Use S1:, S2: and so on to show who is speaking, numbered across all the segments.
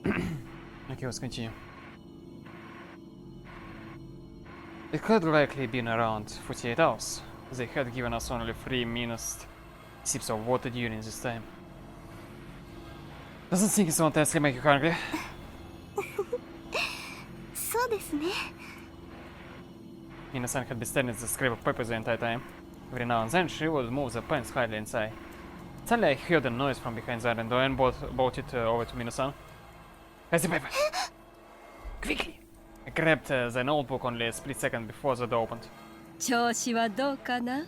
S1: Okay, let's continue. It had likely been around 48 hours. They had given us only 3 minutes sips of water during this time. Doesn't think it's one task make you hungry.
S2: そうですね。
S1: Minasan had been standing at the scrape of paper the entire time. Every now and then she would move the pens slightly inside. Suddenly I heard a noise from behind the iron door and brought it over to Minasan. Has the paper! Quickly! I grabbed the notebook only a split second before the door opened.
S3: 調子はどうかな？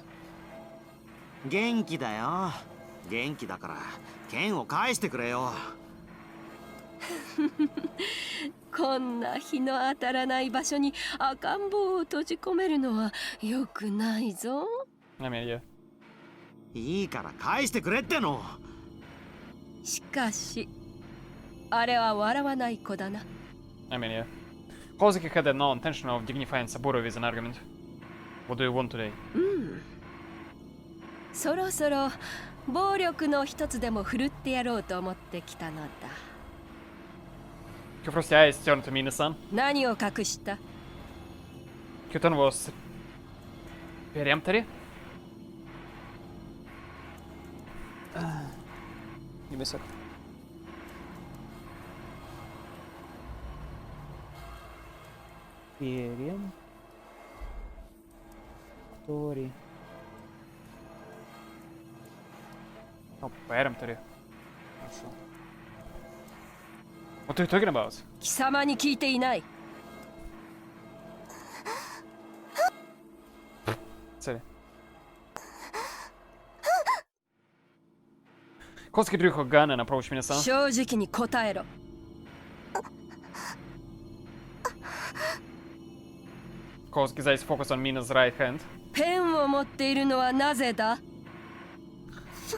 S4: 元気だよ。元気だから剣を返してくれよ。
S3: こんな日の当たらない場所に赤ん坊を閉じ込めるのは良くないぞ。
S1: I mean, yeah.
S4: いいから返してくれっての。
S3: しかし、あれは笑わない子だな。
S1: I mean, yeah. Kozuki had no intention of dignifying Saburo with an argument. What do you want today?
S3: そろそろ暴力の一つでも振るってやろうと思ってきたのだ。
S1: Kyofuru's eyes turned to Minasan.
S3: 何を隠した？
S1: Kyuton was peremptory. Give me a sec. Peremptory. Oh, peremptory. What are you talking about?
S3: 貴様に聞いていない。
S1: Sorry. Kosuke drew her gun and approached Minasan.
S3: 正直に答えろ。
S1: Kosuke's eyes focused on Mina's right hand.
S3: ペンを持っているのはなぜだ？
S2: そ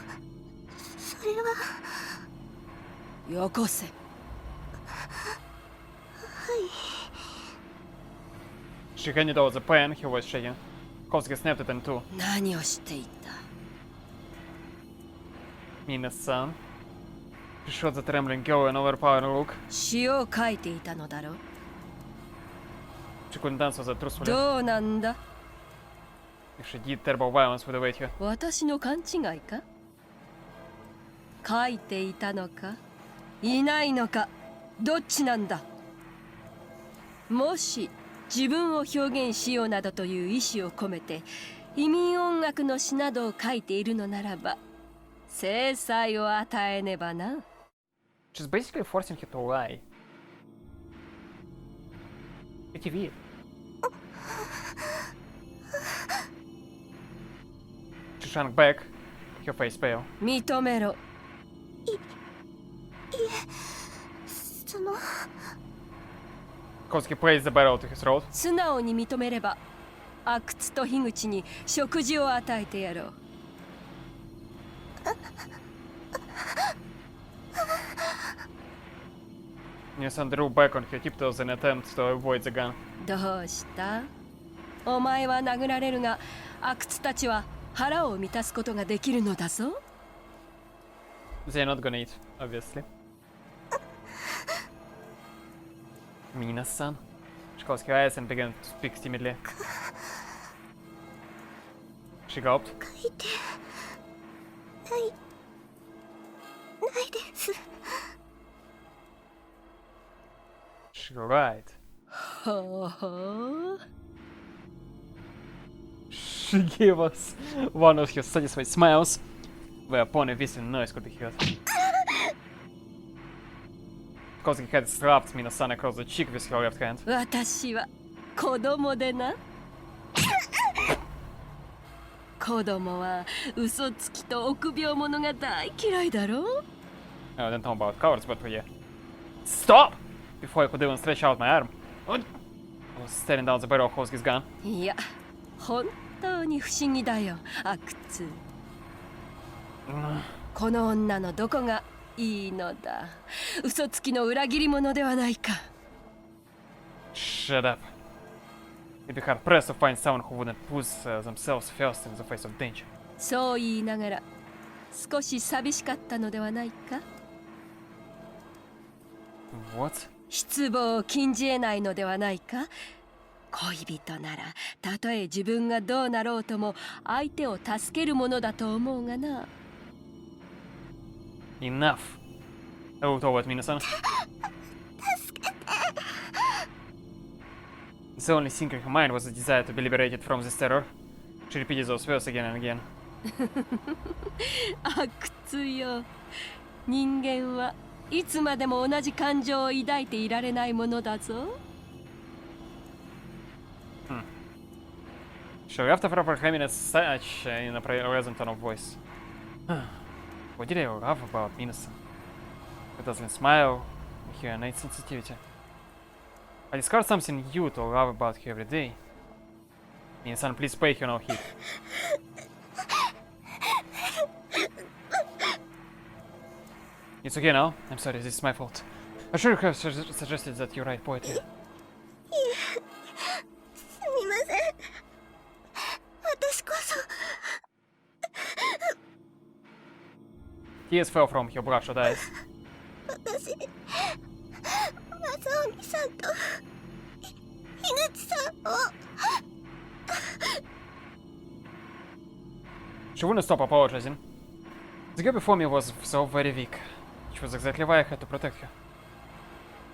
S2: れは。
S3: よこせ。
S1: She handed over the pen, her voice shaking. Kosuke snapped it in two.
S3: 何をしていた？
S1: Minasan. She shot the trembling girl an overpowering look.
S3: 詩を書いていたのだろう。
S1: She couldn't answer that truthfully.
S3: どうなんだ？
S1: If she did terrible violence would await her.
S3: 私の勘違いか？書いていたのか？いないのか？どっちなんだ？もし自分を表現しようなどという意思を込めて移民音楽の詩などを書いているのならば制裁を与えねばな。
S1: She's basically forcing her to lie. Pretty weird. She shrank back, her face pale.
S3: 認めろ。
S2: その。
S1: Kosuke placed the barrel to his throat.
S3: 素直に認めれば阿久津と樋口に食事を与えてやろう。
S1: Minasan drew back on her tiptoes in an attempt to avoid the gun.
S3: どうした？お前は殴られるが阿久津たちは腹を満たすことができるのだぞ。
S1: They're not gonna eat, obviously. Minasan. She closed her eyes and began to speak timidly. She gulped.
S2: 書いてないです。
S1: She lied.
S3: ほほう。
S1: She gave us one of her satisfied smiles, whereupon a whistling noise could be heard. Kosuke had slapped Minasan across the cheek with her left hand.
S3: 私は子供でな。子供は嘘つきと臆病者が大嫌いだろう。
S1: I don't know about cowards, but yeah. Stop! Before I could even stretch out my arm. I was staring down the barrel of Kosuke's gun.
S3: いや、本当に不思議だよ、阿久津。この女のどこがいいのだ。嘘つきの裏切り者ではないか。
S1: Shut up. It'd be hard pressed to find someone who wouldn't put themselves first in the face of danger.
S3: そう言いながら少し寂しかったのではないか。
S1: What?
S3: 失望を禁じ得ないのではないか。恋人ならたとえ自分がどうなろうとも相手を助けるものだと思うがな。
S1: Enough. Utovat Minasan. The only thing in her mind was the desire to be liberated from this terror. She repeated those words again and again.
S3: 阿久津よ、人間はいつまでも同じ感情を抱いていられないものだぞ。
S1: Sure, after proper happiness, such in a pleasant tone of voice. What did I love about Minasan? Her dazzling smile, her innate sensitivity. I discovered something new to love about her every day. Minasan, please pay her no heed. It's okay now. I'm sorry, this is my fault. I should have suggested that you write poetry.
S2: すみません。私こそ。
S1: Tears fell from her bloodshot eyes.
S2: 私、正臣さんと樋口さんを。
S1: She wouldn't stop apologizing. The girl before me was so very weak. Which was exactly why I had to protect her.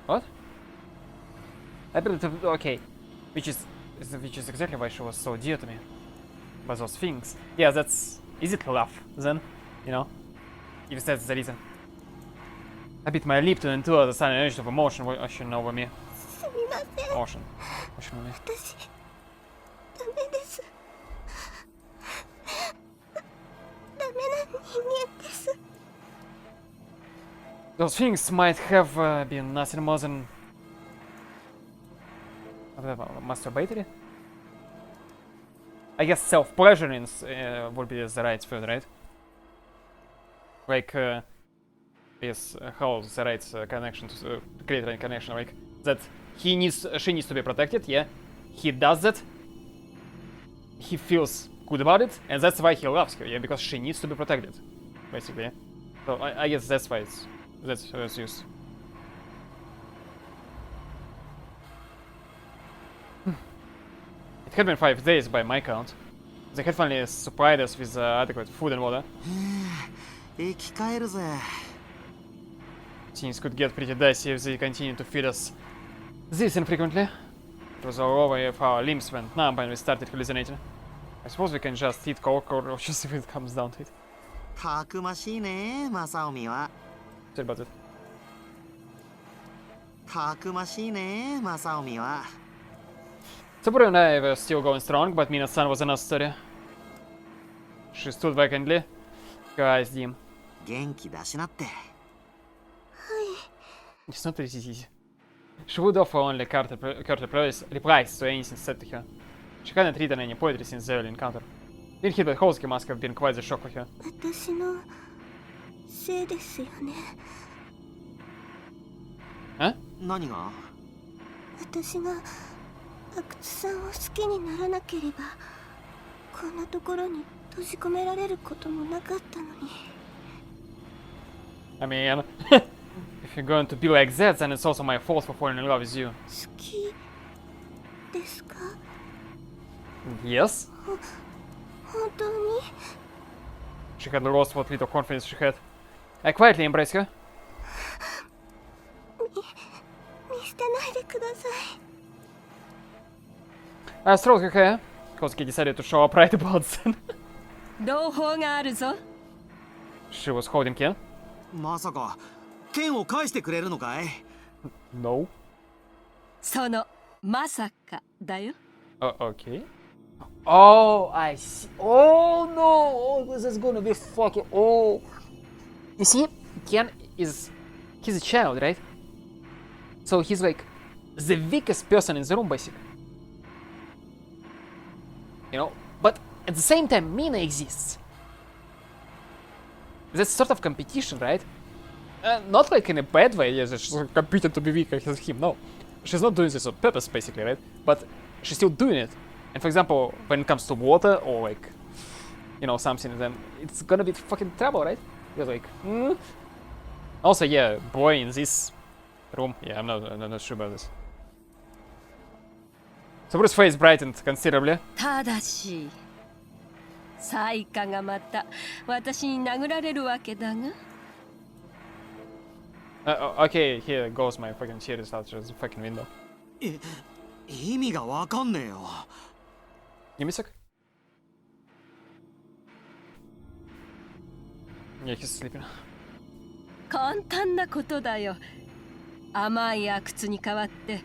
S1: What? I believe, okay, which is exactly why she was so dear to me. But those things, yeah, that's easy to laugh then, you know, if that's the reason. I bit my lip to endure the sudden urge of emotion washing over me.
S2: すみません。
S1: Ocean over me.
S2: 私、ダメです。ダメな人間です。
S1: Those things might have been nothing more than masturbatory. I guess self-pleasuring would be the right word, right? Like, yes, how the right connection to create a connection, like that she needs to be protected. Yeah, he does that. He feels good about it, and that's why he loves her. Yeah, because she needs to be protected, basically. Yeah? So I guess that's why that's used. It had been 5 days by my count. They had finally supplied us with adequate food and water.
S4: 生き返るぜ。
S1: Things could get pretty dicey if they continued to feed us this infrequently. It was all over if our limbs went numb and we started hallucinating. I suppose we can just eat cockroaches if it comes down to it.
S4: たくましいね、正臣は。
S1: Sorry about it.
S4: たくましいね、正臣は。
S1: Saburo and I were still going strong, but Minasan was another story. She stood vacantly, her eyes dim.
S4: 元気出しなって。
S1: It's not easy. She would offer only curt replies to anything said to her. She hadn't written any poetry since the early encounter. Being hit by Holsky must have been quite the shock for her.
S2: 私のせいですよね。
S1: Huh?
S4: 何が？
S2: 私が阿久津さんを好きにならなければこんなところに閉じ込められることもなかったのに。
S1: I mean, if you're going to be like that, then it's also my fault for falling in love with you.
S2: 好きですか？
S1: Yes?
S2: 本当に？
S1: She had lost what little confidence she had. I quietly embraced her.
S2: 見捨てないでください。
S1: I stroked her hair. Kosuke decided to show up right about then.
S3: 朗報があるぞ。
S1: She was holding Ken.
S4: まさか剣を返してくれるのかい？
S1: No.
S3: そのまさかだよ。
S1: Okay. Oh, I see. Oh no! Oh, this is gonna be fucking. Oh. You see, Ken is. He's a child, right? So he's like the weakest person in the room, basically. You know? But at the same time, Mina exists. That's sort of competition, right? Not like in a bad way, yes, she's competing to be weaker as him, no. She's not doing this on purpose, basically, right? But she's still doing it. And for example, when it comes to water or like, you know, something, then it's gonna be fucking trouble, right? You're like, Also, yeah, boy in this room. Yeah, I'm not sure about this. So Bruce's face brightened considerably.
S3: ただしサイカがまた私に殴られるわけだが
S1: Okay, here goes my fucking cheers out through the fucking window.
S4: 意味がわかんねえよ。
S1: Give me a sec. Yeah, he's sleeping.
S3: 簡単なことだよ。甘い阿久津に代わって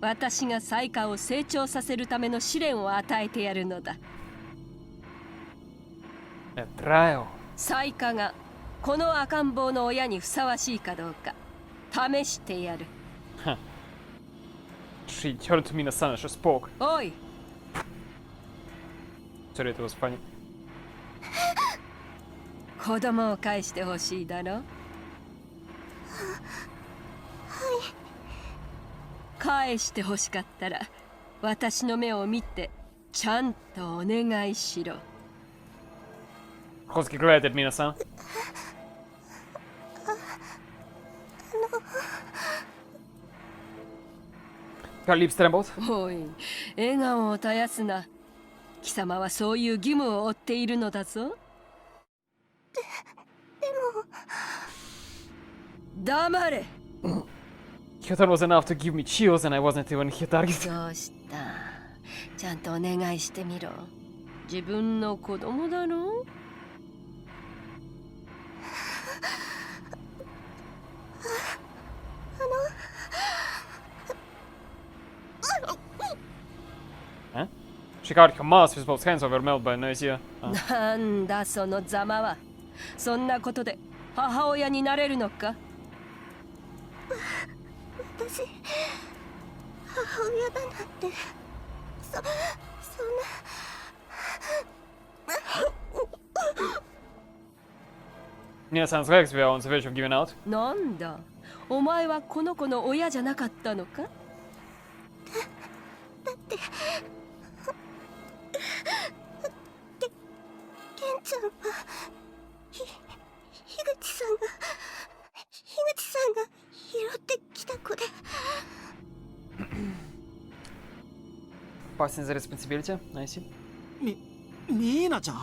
S3: 私がサイカを成長させるための試練を与えてやるのだ。
S1: Trial.
S3: サイカがこの赤ん坊の親にふさわしいかどうか試してやる。
S1: She turned to me in a sun and she spoke.
S3: おい
S1: Sorry, it was funny.
S3: 子供を返してほしいだろ。返してほしかったら私の目を見てちゃんとお願いしろ。
S1: Koski glared at Mina-san. Her lips trembled.
S3: おい、笑顔を絶やすな。貴様はそういう義務を負っているのだぞ。黙れ。
S1: Her tone was enough to give me chills and I wasn't even her target.
S3: どうした？ちゃんとお願いしてみろ。自分の子供だろ。
S1: Huh? She covered her mouth with both hands overwhelmed by noise here.
S3: なんだそのざまは。そんなことで母親になれるのか？
S2: 私母親だなんてそんな
S1: Mina-san's legs were on the verge of giving out.
S3: なんだお前はこの子の親じゃなかったのか？
S2: だってケンちゃんは樋口さんが拾ってきた子で
S1: Passing the responsibility. I see.
S4: ミーナちゃん。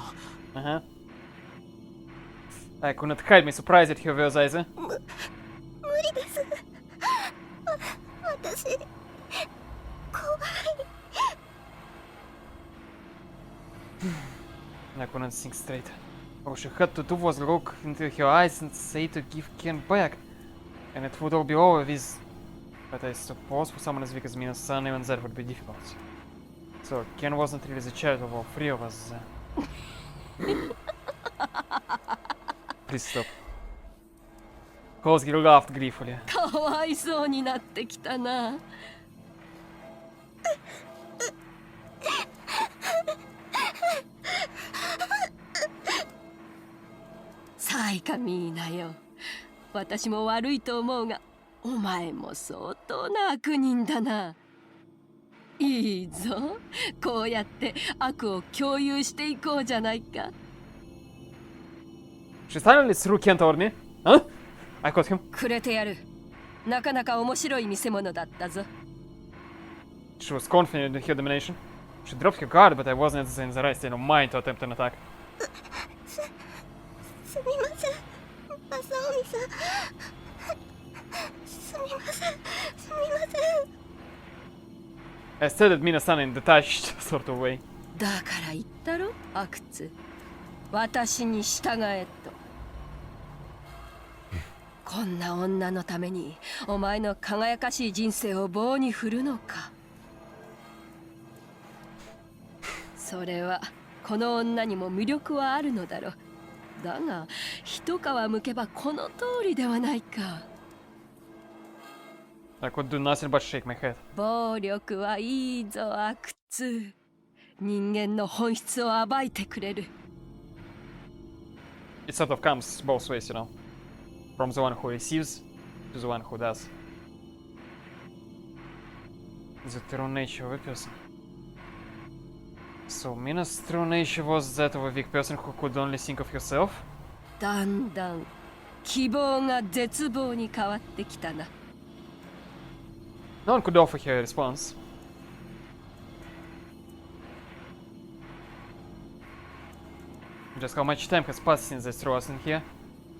S1: Uh-huh. I could not hide my surprise at her those eyes.
S2: 無理です私怖い
S1: I couldn't think straight. All she had to do was look into her eyes and say to give Ken back. And it would all be over with. But I suppose for someone as weak as Mina-san, even that would be difficult. So Ken wasn't really the child of all three of us. Please stop. Kosuke laughed gleefully.
S3: かわいそうになってきたな。サイカミーナよ。私も悪いと思うが、お前も相当な悪人だな。いいぞ。こうやって悪を共有していこうじゃないか。
S1: She suddenly threw Ken toward me. Huh? I caught him.
S3: くれてやる。なかなか面白い見せ物だったぞ。
S1: She was confident in her domination. She dropped her guard, but I wasn't in the right state of mind to attempt an attack.
S2: すみません正臣さんすみません
S1: I stared at Mina-san in a detached sort of way.
S3: だから言ったろ、阿久津。私に従えと。こんな女のためにお前の輝かしい人生を棒に振るのか。それはこの女にも魅力はあるのだろう。だが一皮むけばこの通りではないか。
S1: I could do nothing but shake my head.
S3: 暴力はいいぞ阿久津。人間の本質を暴いてくれる。
S1: It sort of comes both ways, you know. From the one who receives to the one who does. The true nature of a person. So Mina's true nature was that of a weak person who could only think of herself?
S3: だんだん希望が絶望に変わってきたな。
S1: No one could offer her a response. Just how much time has passed since I threw us in here?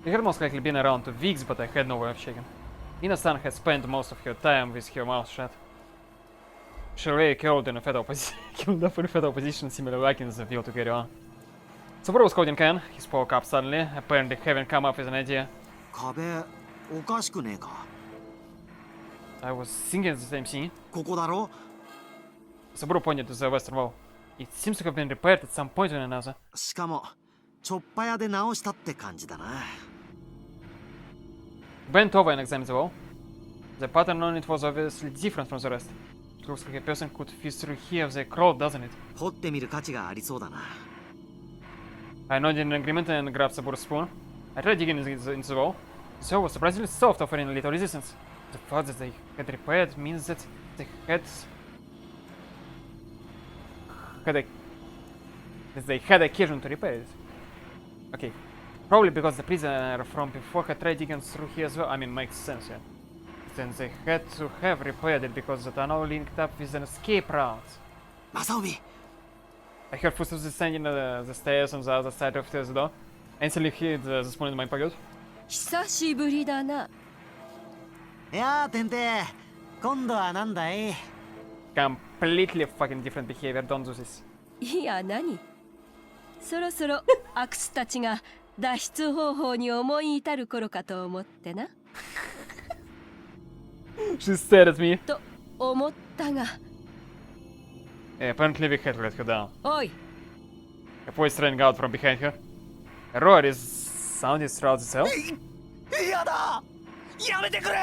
S1: It had most likely been around 2 weeks, but I had no way of checking. Mina-san had spent most of her time with her mouth shut. She lay curled in a fetal position, curled up in a fetal position, similarly lacking the will to carry on. Saburo was holding Ken. He spoke up suddenly, apparently having come up with an idea.
S4: 壁おかしくねえか。
S1: I was thinking the same thing.
S4: ここだろ。
S1: Saburo pointed to the western wall. It seems to have been repaired at some point or another.
S4: しかもちょっぱ屋で直したって感じだな。
S1: Bent over and examined the wall. The pattern on it was obviously different from the rest. It looks like a person could fit through here if they crawled, doesn't it?
S4: 掘ってみる価値がありそうだな。
S1: I nodded in agreement and grabbed Saburo's spoon. I tried digging into the wall. The soil was surprisingly soft, offering little resistance. The fact that they had repaired means that they had occasion to repair it. Okay. Probably because the prisoner from before had tried digging through here as well. I mean, makes sense, yeah. Then they had to have repaired it because the tunnel linked up with an escape route.
S4: 正臣。
S1: I heard footsteps descending the stairs on the other side of the door. I instantly hid the spoon in my pocket.
S3: 久しぶりだな。
S4: いやー、てんて今度はなんだい。
S1: Completely fucking different behavior, don't do this.
S3: いや何？そろそろアクスたちが脱出方法に思い至る頃かと思ってな。
S1: She stared at me.
S3: と思ったが。
S1: Apparently we had to let her down.
S3: おい。
S1: A voice rang out from behind her. A roar is sounded throughout the cell.
S4: やだやめてくれ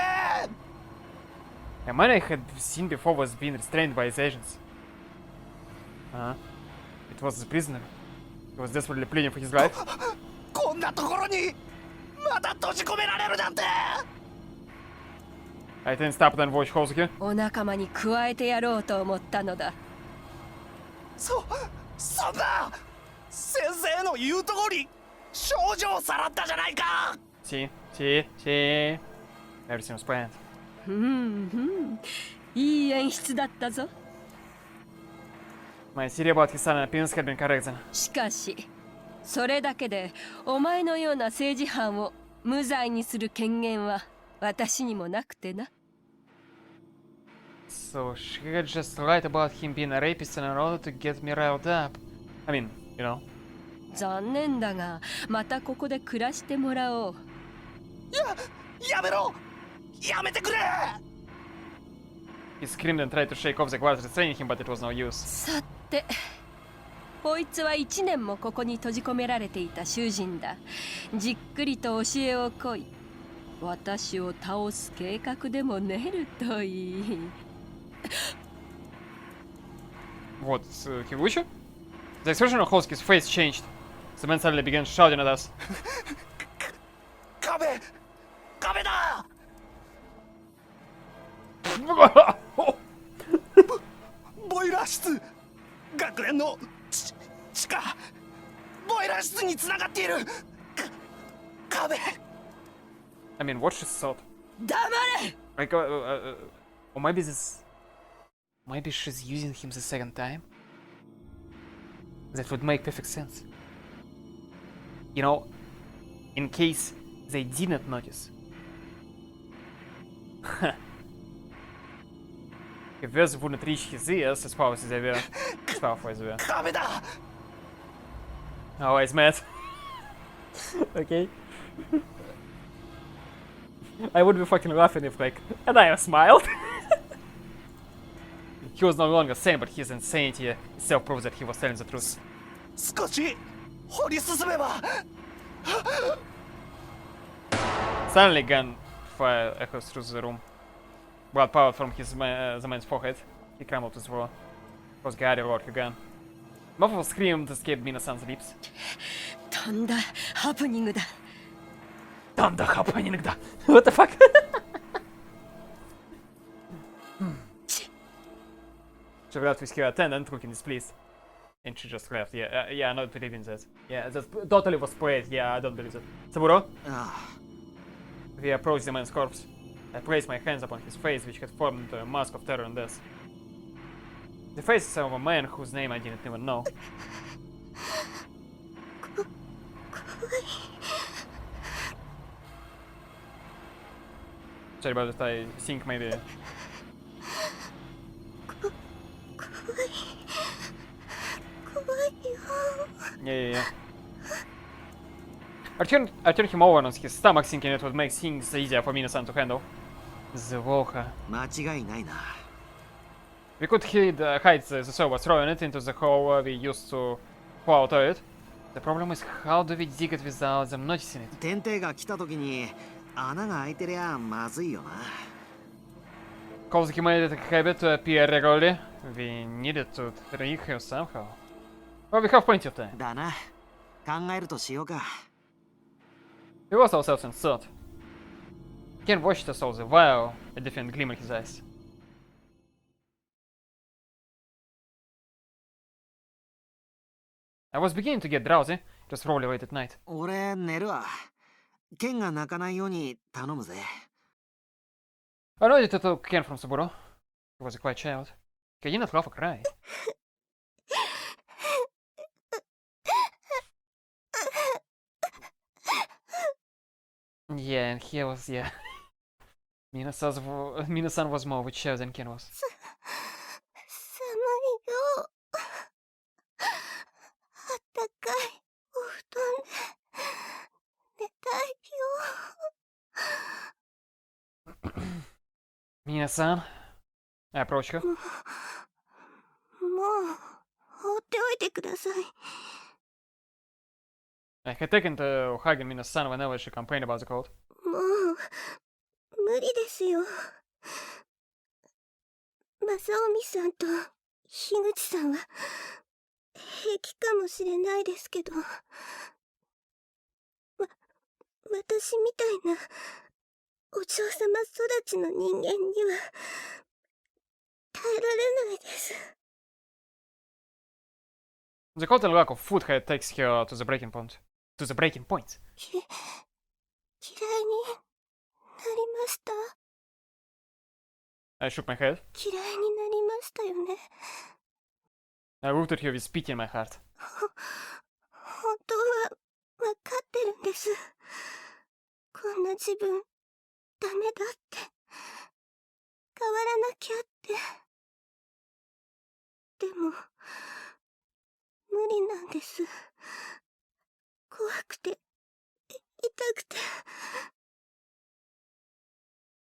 S1: A man I had seen before was being restrained by his agents. It was the prisoner. He was desperately pleading for his life.
S4: こんなところにまた閉じ込められるなんて
S1: I then stopped and watched Hosuke.
S3: お仲間に加えてやろうと思ったのだ。
S4: そんな先生の言う通り少女をさらったじゃないか
S1: See? Everything was planned.
S3: いい演出だったぞ。
S1: My theory about his sudden appearance had been correct then.
S3: しかしそれだけでお前のような政治犯を無罪にする権限は私にもなくてな。
S1: So she had just lied about him being a rapist in order to get me riled up. I mean, you know.
S3: 残念だがまたここで暮らしてもらおう。
S4: やめろやめてくれ
S1: He screamed and tried to shake off the guards restraining him, but it was no use.
S3: さてこいつは1年もここに閉じ込められていた囚人だ。じっくりと教えをこい。私を倒す計画でも練るといい。
S1: What, Yuukyuu? The expression on Hosuke's face changed. The man suddenly began shouting at us.
S4: 壁だボイラー室学園の地下ボイラー室に繋がっている壁
S1: I mean, what she thought.
S3: 黙れ
S1: Like, or maybe this... Maybe she's using him the second time? That would make perfect sense. You know, in case they didn't notice. If this wouldn't reach his ears as far as they were. As powerful as they were.
S4: 壁だ
S1: Always mad. Okay. I would be fucking laughing if like, and I smiled. He was no longer sane, but his insanity itself proves that he was telling the truth.
S4: 少し掘り進めば
S1: Suddenly, gunfire echoes through the room. Blood poured from the man's forehead. He crumbled to the floor. Hosuke lowered her gun. Muffled scream escaped Mina-san's lips.
S3: とんだハプニングだ。
S1: What the fuck? She left with her attendant, looking displeased. And she just left. Yeah, I'm not believing that. Yeah, that totally was played. Yeah, I don't believe that. Saburo?
S4: Ah.
S1: We approached the man's corpse. I placed my hands upon his face, which had formed into a mask of terror and death. The face of a man whose name I didn't even know. Sorry about that, I think maybe... Yeah. I turned him over on his stomach, thinking it would make things easier for Minasan to handle. Звука.
S4: 間違いないな。
S1: We could hide the soul, throwing it into the hole we used to fall out of it. The problem is, how do we dig it without them noticing it?
S4: 天帝が来た時に穴が開いてりゃまずいよな。
S1: Kozuki made it a habit to appear regularly. We needed to trick him somehow. Well, we have plenty of time.
S4: だな。考えるとしようか。
S1: We lost ourselves in thought. Ken watched us all the while, a different gleam in his eyes. I was beginning to get drowsy. It was probably late at night.
S4: 俺寝るわ。ケンが泣かないように頼むぜ。
S1: I nodded to Ken from Saburo. He was a quiet child. He did not laugh or cry. Yeah, and he was, yeah. Minasan was more mature than Ken was.
S2: 寒いよ。あったかいお布団で寝たいよ。
S1: Minasan, I approached her.
S2: もう放っておいてください。
S1: I had taken to hugging Minasan whenever she complained about the cold.
S2: もう無理ですよ。正臣さんと樋口さんは平気かもしれないですけど、私みたいなお嬢様育ちの人間には耐えられないです。
S1: The cold and lack of food had takes her to the breaking point. To the breaking point.
S2: 嫌いになりました。
S1: I shook my head.
S2: 嫌いになりましたよね。
S1: I looked at her with pity in my heart.
S2: 本当は分かってるんです。こんな自分ダメだって、変わらなきゃって。でも無理なんです。怖くて痛くて。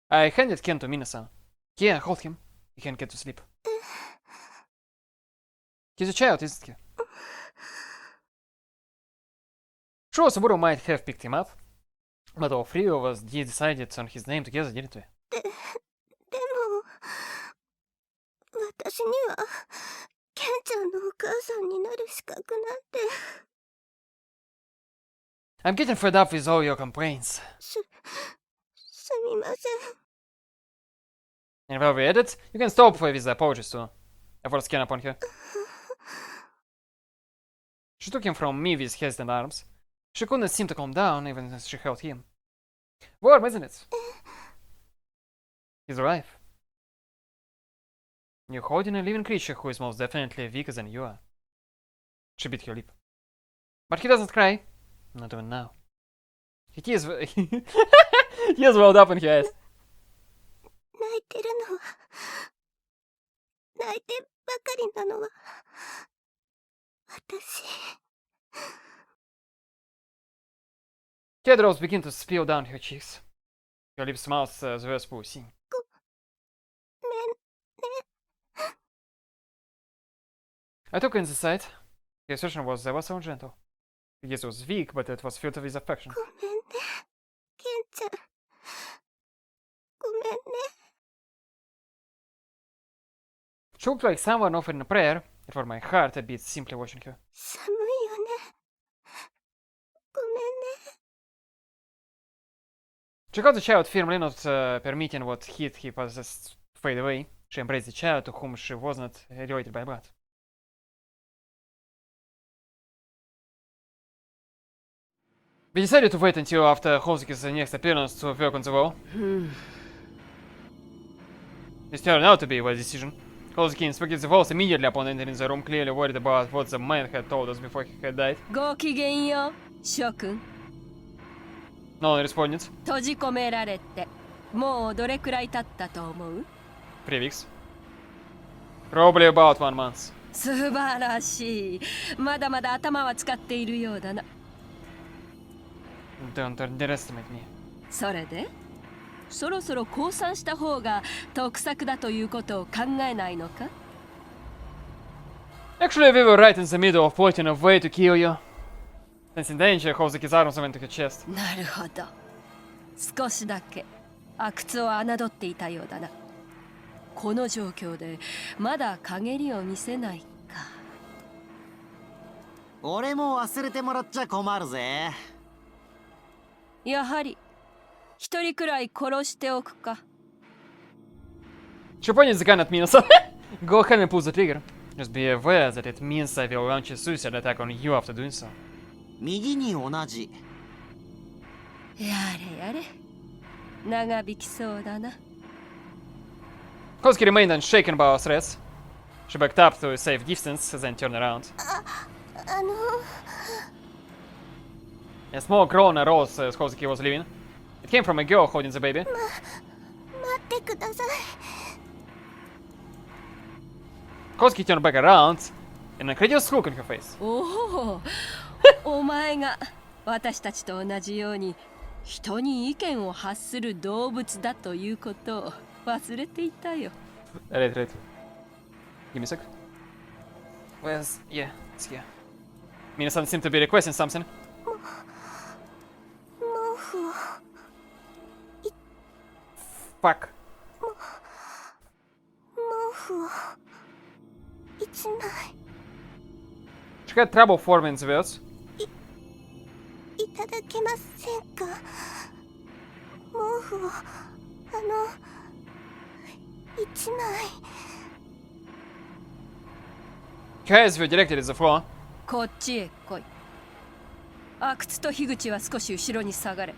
S1: I handed Ken to Minasan. Here, hold him. He can't get to sleep. He's a child, isn't he? Sure, Saburo might have picked him up, but all three of us decided on his name together, didn't we?
S2: でも私にはケンちゃんのお母さんになる資格なんて。
S1: I'm getting fed up with all your complaints.
S2: すみません。
S1: And while we edit, you can stop with the apologies too. I forced Ken upon her. She took him from me with hesitant arms. She couldn't seem to calm down even as she held him. Warm, isn't it? He's alive. You're holding a living creature who is most definitely weaker than you are. She bit her lip. But he doesn't cry. Not even now. Tears welled up in her eyes.
S2: 泣いてるのは泣いてばかりなのは私。
S1: Teardrops begin to spill down her cheeks. Her lips mouth the words pulsing.
S2: ごめんね。
S1: I took her inside. The assertion was ever so gentle. The gaze was weak, but it was filled with affection.
S2: ごめんね、ケンちゃん。ごめんね。
S1: She looked like someone offering a prayer. It for my heart a beat simply watching her.
S2: 寒いよね。ごめんね。
S1: She caught the child firmly, not permitting what heat he possessed fade away. She embraced the child to whom she was not related by blood. We decided to wait until after Hosuke's next appearance to work on the wall. This turned out to be a wise decision. Kozuki inspected the walls immediately upon entering the room, clearly worried about what the man had told us before he had died.
S3: ごきげんよう諸君。
S1: No one responded.
S3: 閉じ込められてもうどれくらい経ったと思う？
S1: 3 weeks. Probably about 1 month.
S3: 素晴らしい。まだまだ頭は使っているようだな。
S1: Don't underestimate me.
S3: それでそろそろ降参した方が得策だということを考えないのか？
S1: Actually, we were right in the middle of plotting a way to kill you. Since in danger, Kozuki's arms went to her chest.
S3: なるほど。少しだけ阿久津を侮っていたようだな。この状況でまだ陰りを見せないか。
S5: 俺も忘れてもらっちゃ困るぜ。
S3: やはり一人くらい殺しておくか。
S1: She pointed the gun at Minasan. Go ahead and pull the trigger. Just be aware that it means I will launch a suicide attack on you after doing so.
S5: 右に同じ。
S3: やれやれ。長引きそうだな。
S1: Kozuki remained unshaken by our threats. She backed up to a safe distance, then turned around.
S2: あの
S1: A small groan arose as Kozuki was leaving. It came from a girl holding the baby.
S2: 待ってください。
S1: Kozuki turned back around, an incredulous look on her face.
S3: おお、お前が私たちと同じように人に意見を発する動物だということを忘れていたよ。
S1: Right. Give me a sec. Where's... Yeah, it's here. Minasan seemed to be requesting something.
S2: 毛布を
S1: Fuck.
S2: 毛布を一枚
S1: She had trouble forming the words.
S2: いただけませんか？毛布を一枚
S1: Her eyes were directed at the floor.
S3: こっちへ来い。阿久津と樋口は少し後ろに下がれ。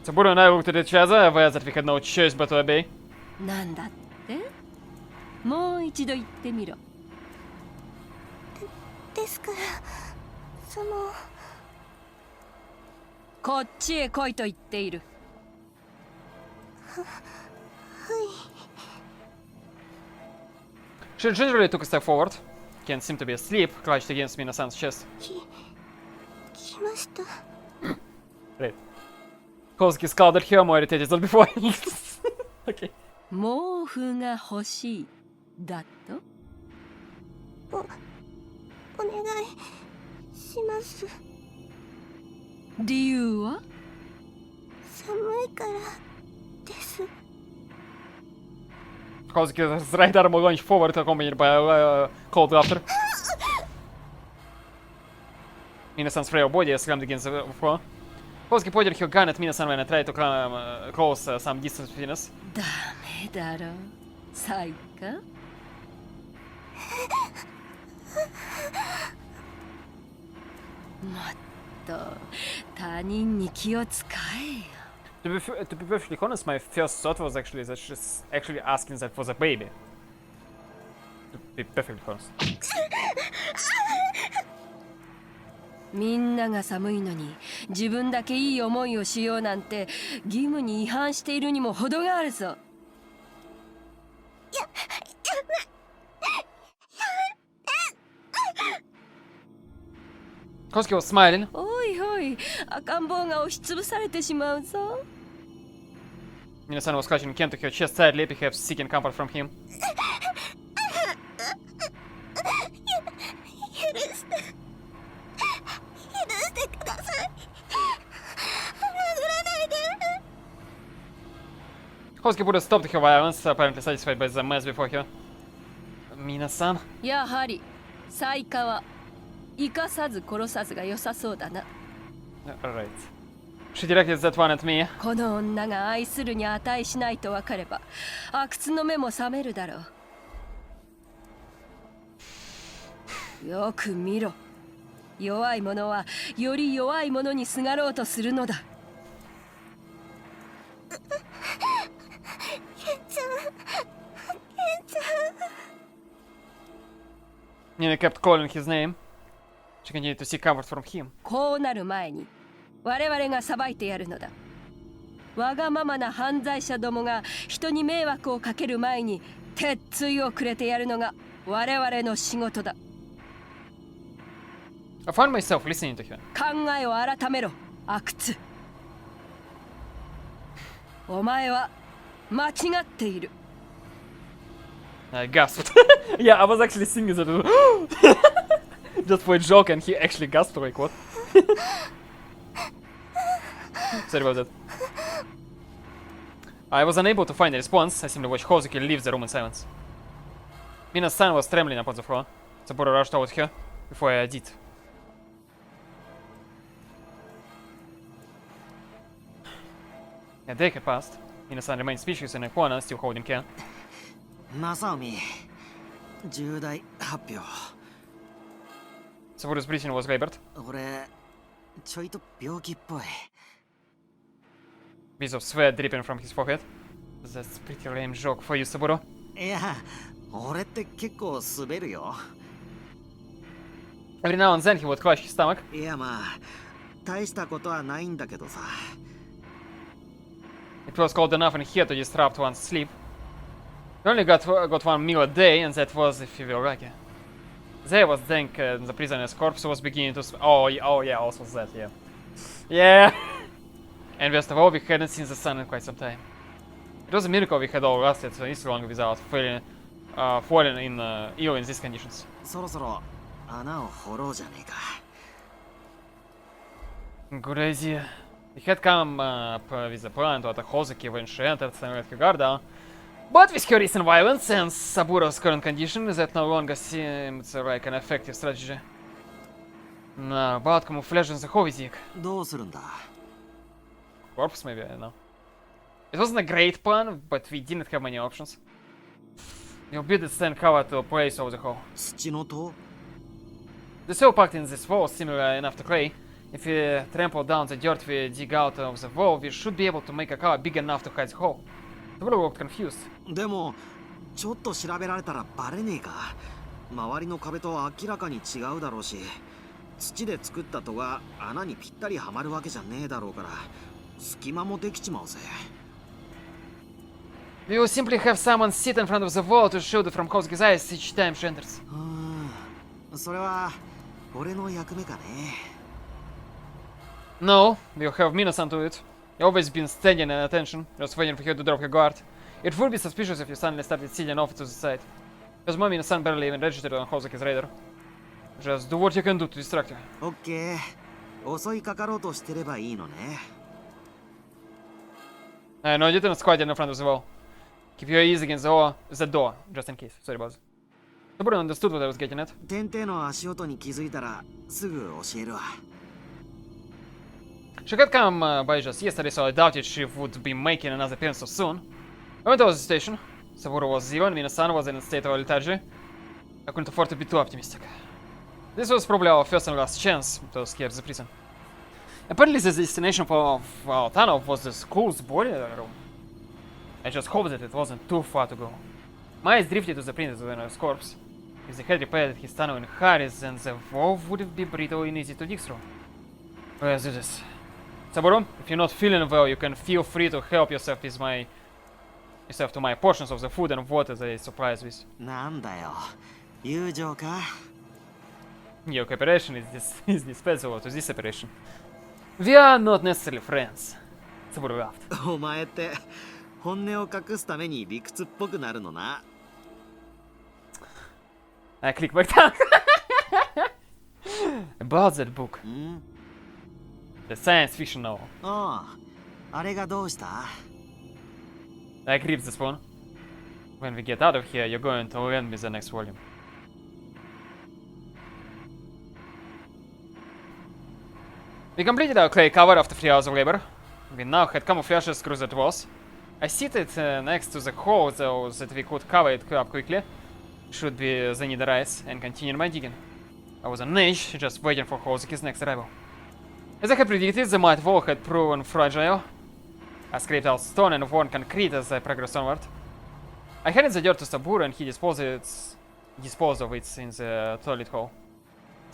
S1: Saburo and I looked at each other, aware that we had no choice but to obey.
S3: なんだって？もう一度言ってみろ。
S2: ですからその
S3: こっちへ来いと言っている。
S1: She gingerly took a step forward. Ken seemed to be asleep, clutched against Minasan's chest.
S2: 来ました。
S1: Right. Kozuki scowled at her more irritated than before. Okay.
S3: 毛布が欲しいだと？
S2: お願いします。
S3: 理由は？
S2: 寒いからです。
S1: Kozuki's right arm lunged forward, accompanied by a cold laughter. Minasan's frail body slammed against the floor. Kozuki pointed her gun at Minasan when I tried to come close some distance between us.
S3: ダメだろ。サイカ？もっと他人に気を使えよ。
S1: To be perfectly honest, my first thought was actually that she's actually asking that for the baby. To be perfectly honest.
S3: みんなが寒いのに自分だけいい思いをしようなんて義務に違反しているにも程があるぞ。
S1: Kozuki was smiling.
S3: おいおい、赤ん坊が押しつぶされてしまうぞ。
S1: Minasan was clutching Ken to her chest sadly, perhaps seeking comfort from him.
S2: 許してください。殴らないで。
S1: Kozuki put a stop to her violence, apparently satisfied by the mess before her. Minasan?
S3: やはりサイカは生かさず殺さずが良さそうだな。
S1: Alright. She directed that one at me.
S3: この女が愛するに値しないと分かれば阿久津の目も覚めるだろう。よく見ろ。弱い者はより弱い者にすがろうとするのだ。
S1: Nina kept calling his name. She continued to seek comfort from him.
S3: こうなる前に我々が裁いてやるのだ。わがままな犯罪者どもが人に迷惑をかける前に鉄槌をくれてやるのが我々の仕事だ。
S1: I found myself listening to him.
S3: 考えを改めろ、阿久津。お前は間違っている。
S1: I gasped. Yeah, I was actually singing that just for a joke, and he actually gasped like what? Sorry about that. I was unable to find a response. I simply watched Hozuki leave the room in silence. Mina's-san was trembling upon the floor. Saburo rushed towards her before I did. A day had passed. Minasan remained speechless in a corner, still holding Ken.
S5: 正臣重大発表
S1: Saburo's breathing was labored.
S5: 俺ちょいと病気っぽい
S1: Beads of sweat dripping from his forehead. That's a pretty lame joke for you, Saburo.
S5: いや俺って結構滑るよ
S1: Every now and then he would clutch his stomach.
S5: いやまあ大したことはないんだけどさ
S1: It was cold enough in here to disrupt one's sleep. We only got one meal a day, and that was if you were lucky. There was dank, the prisoner's corpse was beginning to... Oh yeah, also that, yeah. Yeah! And best of all, we hadn't seen the sun in quite some time. It was a miracle we had all lasted this long without falling ill in these conditions.
S5: そろそろ穴を掘ろうじゃねえか
S1: Good idea. We had come up with a plan to attack Hozuki when she entered and let her guard down. But with her recent violence and Saburo's current condition, that no longer seems like an effective strategy. Now, about camouflage and the Hovizik.
S5: どうするんだ
S1: Corpse, maybe, I don't know. It wasn't a great plan, but we didn't have many options. You built a stand cover to place over the hole.
S5: 土の塔
S1: The soil packed in this wall is similar enough to clay. If we trample down the dirt we dig out of the wall, we should be able to make a cover big enough to hide the hole. Saburo looked confused.
S5: でもちょっと調べられたらバレねえか周りの壁と明らかに違うだろうし土で作った戸が穴にぴったりはまるわけじゃねえだろうから隙間もできちまうぜ
S1: We will simply have someone sit in front of the wall to shoot from Hozuki's eyes each time she enters.
S5: それは俺の役目かね
S1: No, we'll have Minasan do it. You've always been standing at attention, just waiting for her to drop her guard. It would be suspicious if you suddenly started sitting off to the side. Because Minasan barely even registered on Hozuki's radar. Just do what you can do to distract her.
S5: オッケー襲いかかろうとしてればいいのね
S1: No, you didn't squat in front of the wall. Keep your ears against the door, just in case. Sorry about that. Saburo understood what I was getting at.
S5: 天帝の足音に気づいたらすぐ教えるわ
S1: She had come by just yesterday, so I doubted she would be making another appearance so soon. I went to the station. Saburo was ill and Minasan was in a state of lethargy. I couldn't afford to be too optimistic. This was probably our first and last chance to escape the prison. Apparently the destination for our tunnel was the school's boiler room. I just hoped that it wasn't too far to go. My eyes drifted to the prisoner's corpse. If they had repaired his tunnel in hurry, then the wall would be brittle and easy to dig through. Let's do this. Saburo, if you're not feeling well, you can feel free to help yourself to my portions of the food and water they supply us with.
S5: なんだよ友情か
S1: Your cooperation is dispensable to this operation. We are not necessarily friends. Saburo laughed.
S5: お前って本音を隠すために理屈っぽくなるのな
S1: I clicked back down. About that book.
S5: ん
S1: The science fiction novel.
S5: あああれがどうした
S1: I gripped the spoon. When we get out of here, you're going to lend me the next volume. We completed our clay cover after 3 hours of labor. We now had camouflages through the walls. I seated next to the hole so that we could cover it up quickly. Should be the need arise, and continue my digging. I was on edge, just waiting for Hozuki's next arrival. As I had predicted, the mud wall had proven fragile. I scraped out stone and worn concrete as I progressed onward. I handed the dirt to Saburo and he disposed it disposed of it in the toilet hole.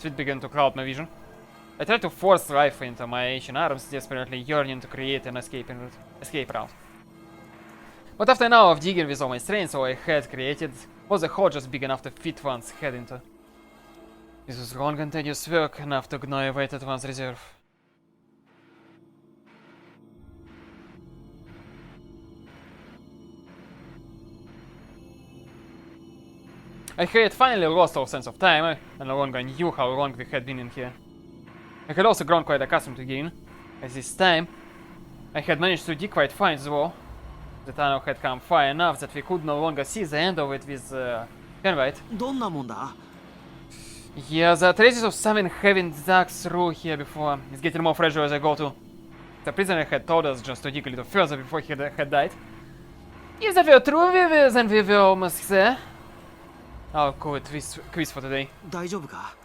S1: It began to cloud my vision. I tried to force life into my ancient arms, desperately yearning to create an escape route. But after an hour of digging with all my strength, all I had created was a hole just big enough to fit one's head into. This was long and tedious work, enough to gnaw away at one's reserve. I had finally lost all sense of time, and no longer knew how long we had been in here. I had also grown quite accustomed to game, as this time I had managed to dig quite far into the wall. The tunnel had come far enough that we could no longer see the end of it with penlight.
S5: どんなもんだ?
S1: Yeah, the traces of something having dug through here before is getting more fragile as I go to. The prisoner had told us just to dig a little further before he had died. If that were true, then we were almost there. I'll call it quiz for today.
S5: 大丈夫か?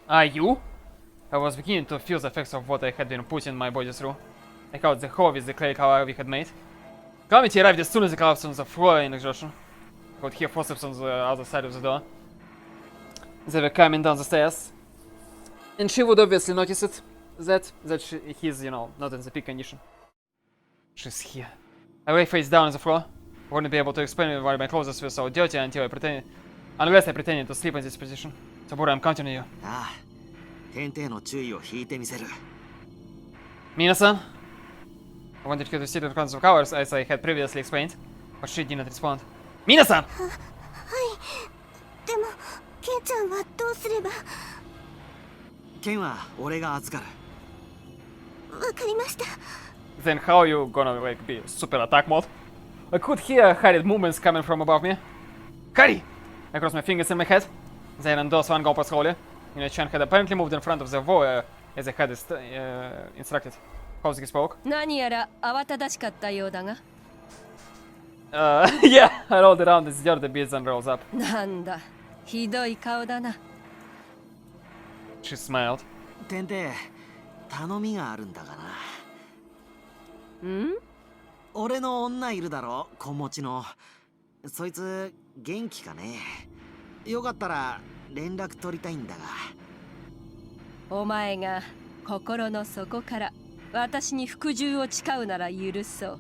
S1: Are you? I was beginning to feel the effects of what I had been putting my body through. I covered the hole with the clay cover we had made. Calamity arrived as soon as the collapsed on the floor in exhaustion. I could hear footsteps on the other side of the door. They were coming down the stairs. And she would obviously notice it. He's, not in the peak condition. She's here. I lay face down on the floor. I wouldn't be able to explain why my clothes were so dirty unless I pretended to sleep in this position. Saburo, I'm counting on you.
S5: ああ、天帝の注意を引いてみせる。
S1: Mina-san? I wanted her to sit in front of covers as I had previously explained, but she did not respond. Mina-san!
S2: はい。でも、ケンちゃんはどうすれば。
S5: ケンは俺が預かる。
S2: わかりました。
S1: Then how are you gonna be super attack mode? I could hear hurried movements coming from above me. Hurry! I crossed my fingers in my head. Then endorsed one go slowly. Chan had apparently moved in front of the wall as I had instructed. Hosuke spoke.
S3: 何やら慌ただしかったようだが。
S1: Yeah, I rolled around this dirty bits and rolls up.
S3: なんだ、ひどい顔だな。
S1: She smiled.
S5: 天帝、頼みがあるんだがな。
S3: ん？
S5: 俺の女いるだろ、子持ちの。そいつ元気かね。よかったら連絡取りたいんだが。
S3: お前が心の底から私に服従を誓うなら許そう。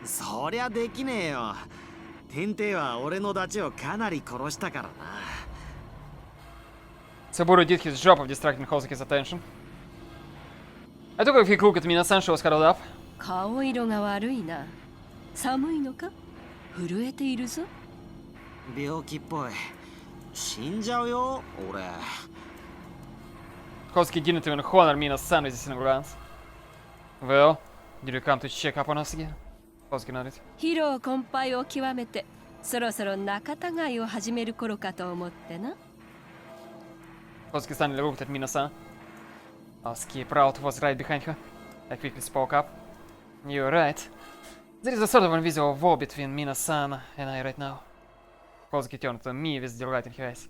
S5: そりゃできねえよ。天帝は俺のダチをかなり殺したからな。
S1: Saburo did his job of distracting Hosuke's attention. I took a quick look at Mina-san. She was cuddled up.
S3: 顔色が悪いな。寒いのか？震えているぞ。
S5: 病気っぽい。死んじゃうよ、俺。
S1: Hosuke didn't even honor Mina-san with a single glance. Well, did you come to check up on us again? Hosuke nodded.
S3: 疲労困憊を極めて、そろそろ仲違いを始める頃かと思ってな。
S1: Hosuke suddenly looked at Mina-san. Hosuke Proud was right behind her. I quickly spoke up. You're right. There is a sort of invisible wall between Mina-san and I right now. Hosuke turned to me with delight in her eyes.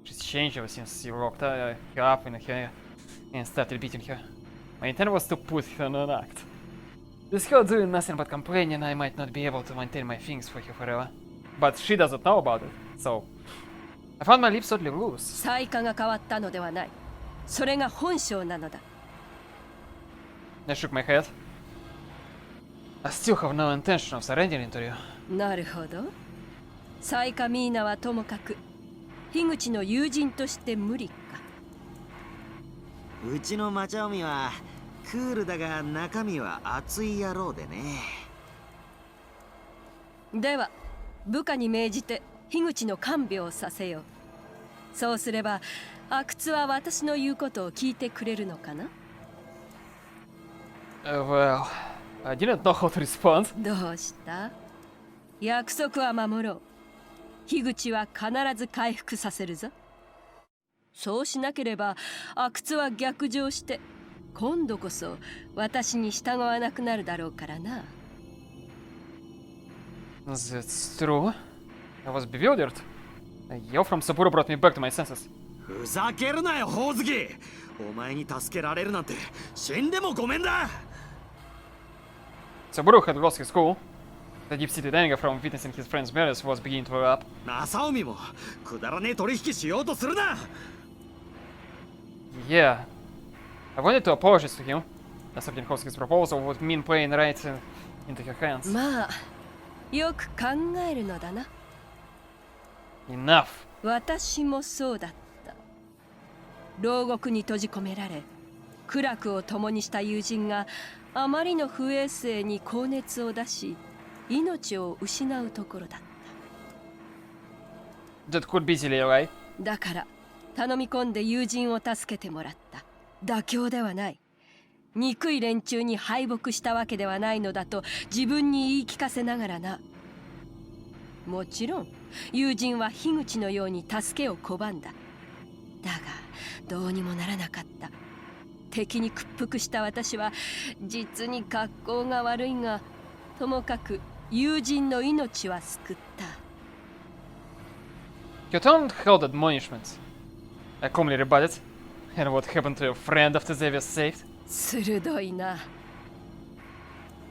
S1: She's changed ever since you locked her up in her and started beating her. My intent was to put her on an act. With her doing nothing but complaining, I might not be able to maintain my things for her forever. But she doesn't know about it, so... I found my lips totally loose.
S3: 才華が変わったのではない。それが本性なのだ。
S1: I shook my head. I still have no intention of surrendering to you.
S3: なるほど。才華ミーナはともかく、樋口の友人として無理か。
S5: うちのマチャオミはクールだが中身は熱い野郎でね。
S3: では、部下に命じて樋口の看病をさせよう。そうすれば、阿久津は私の言うことを聞いてくれるのかな？
S1: Well, I didn't know how to respond.
S3: どうした？約束は守ろう。樋口は必ず回復させるぞ。そうしなければ、阿久津は逆上して、今度こそ私に従わなくなるだろうからな。
S1: That's true. I was bewildered. A yell from Saburo brought me back to my senses.
S5: ふざけるなよ、ほおずき。お前に助けられるなんて死んでもごめんだ。
S1: Saburo had lost his cool. The deep-seated anger from witnessing his friend's marriage was beginning to well up.
S5: 正臣もくだらねえ取引しようとするな。
S1: Yeah. I wanted to apologize to him. Accepting Kosuke's proposal would mean playing right into her hands.
S3: まあよく考えるのだな。
S1: Enough.
S3: 私もそうだった。牢獄に閉じ込められ苦楽を共にした友人があまりの不衛生に高熱を出し命を失うところだった。
S1: That could be easily right.
S3: だから頼み込んで友人を助けてもらった。妥協ではない。憎い連中に敗北したわけではないのだと自分に言い聞かせながらな。もちろん友人は樋口のように助けを拒んだ。だがどうにもならなかった。敵に屈服した私は実に格好が悪いが、ともかく友人の命は救った。
S1: You don't hold admonishments. I calmly rebutted. And what happened to your friend after they were saved?
S3: 鋭いな。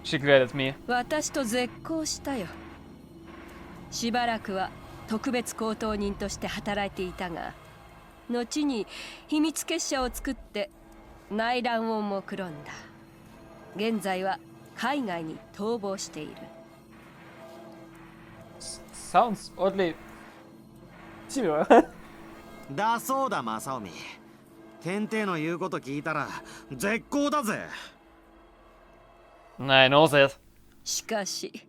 S1: She glared at me.
S3: 私と絶交したよ。しばらくは特別高等人として働いていたが、後に秘密結社を作って内乱を目論んだ。現在は海外に逃亡している。
S1: Sounds oddly similar.
S5: だそうだ正臣。天帝の言うこと聞いたら絶好だぜ。
S1: I know that.
S3: しかし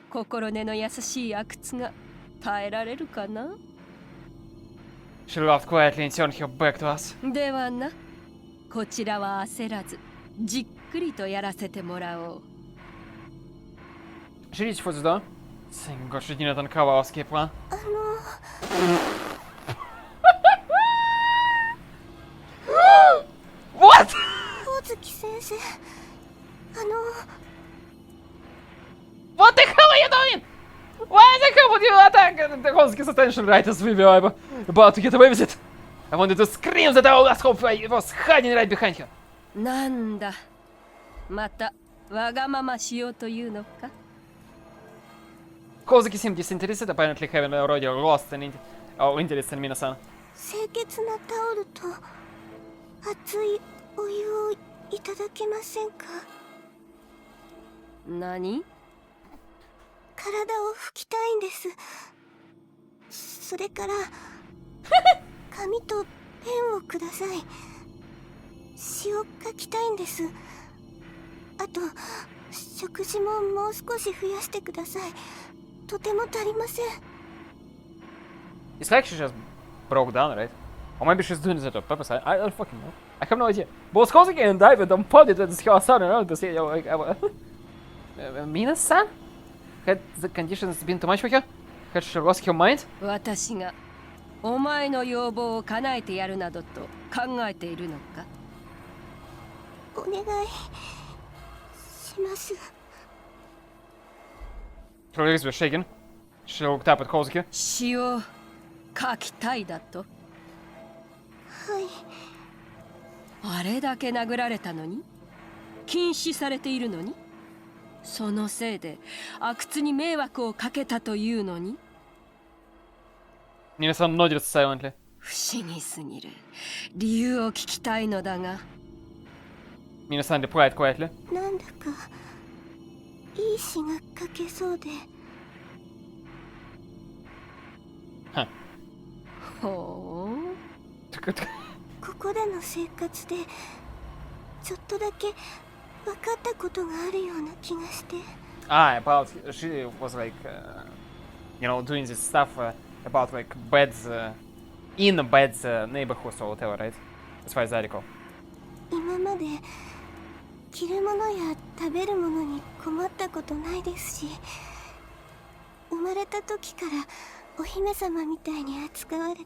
S3: 心根の優しい阿久津が耐えられるかな。
S1: She laughed quietly and turned her back to us.
S3: ではな、こちらは焦らずじっくりとやらせてもらおう。
S1: She reached for the door. Thank God she didn't uncover our escape plan. What?
S2: 光月先生、
S1: What the hell are you doing? Why the hell would you attack the Kosuke's attention right as we were about to get away with it? I wanted to scream that our last hope was hiding right behind her.
S3: なんだ、またわがまましようというのか。
S1: Kosuke seemed disinterested, apparently having already lost our interest in Minasan.
S2: 清潔なタオルと熱いお湯をいただけませんか。
S3: 何？
S2: 体を拭きたいんです。それから紙とペンをください。詩を書きたいんです。あと食事ももう少し増やしてください。とても足りません。
S1: It's like she just broke down, right? Or maybe she's doing that on purpose. I don't fucking know. I have no idea. Both Kosuke and I were dumbfounded at her son around to say, Mina-san? Had the conditions been too much for her? Had she lost her mind?
S3: 私がお前の要望を叶えてやるなどと考えているのか。
S2: お願いします。
S1: Her legs were shaking. She looked up at Kosuke.
S3: 詩を書きたいだと。
S2: はい。
S3: あれだけ殴られたのに、禁止されているのに、そのせいで阿久津に迷惑をかけたというのに。
S1: Mina-san nodded silently.
S3: 不思議すぎる。理由を聞きたいのだが。
S1: Mina-san replied quietly.
S2: なんだかいい詩が書けそうで。
S1: Huh.
S3: ほう。
S2: ここでの生活でちょっとだけ分かったことがあるような気がして。
S1: About she was like, doing this stuff about like beds in beds neighborhoods or whatever, right? As far as I recall.
S2: 今まで着るものや食べるものに困ったことないですし、生まれた時からお姫様みたいに扱われて、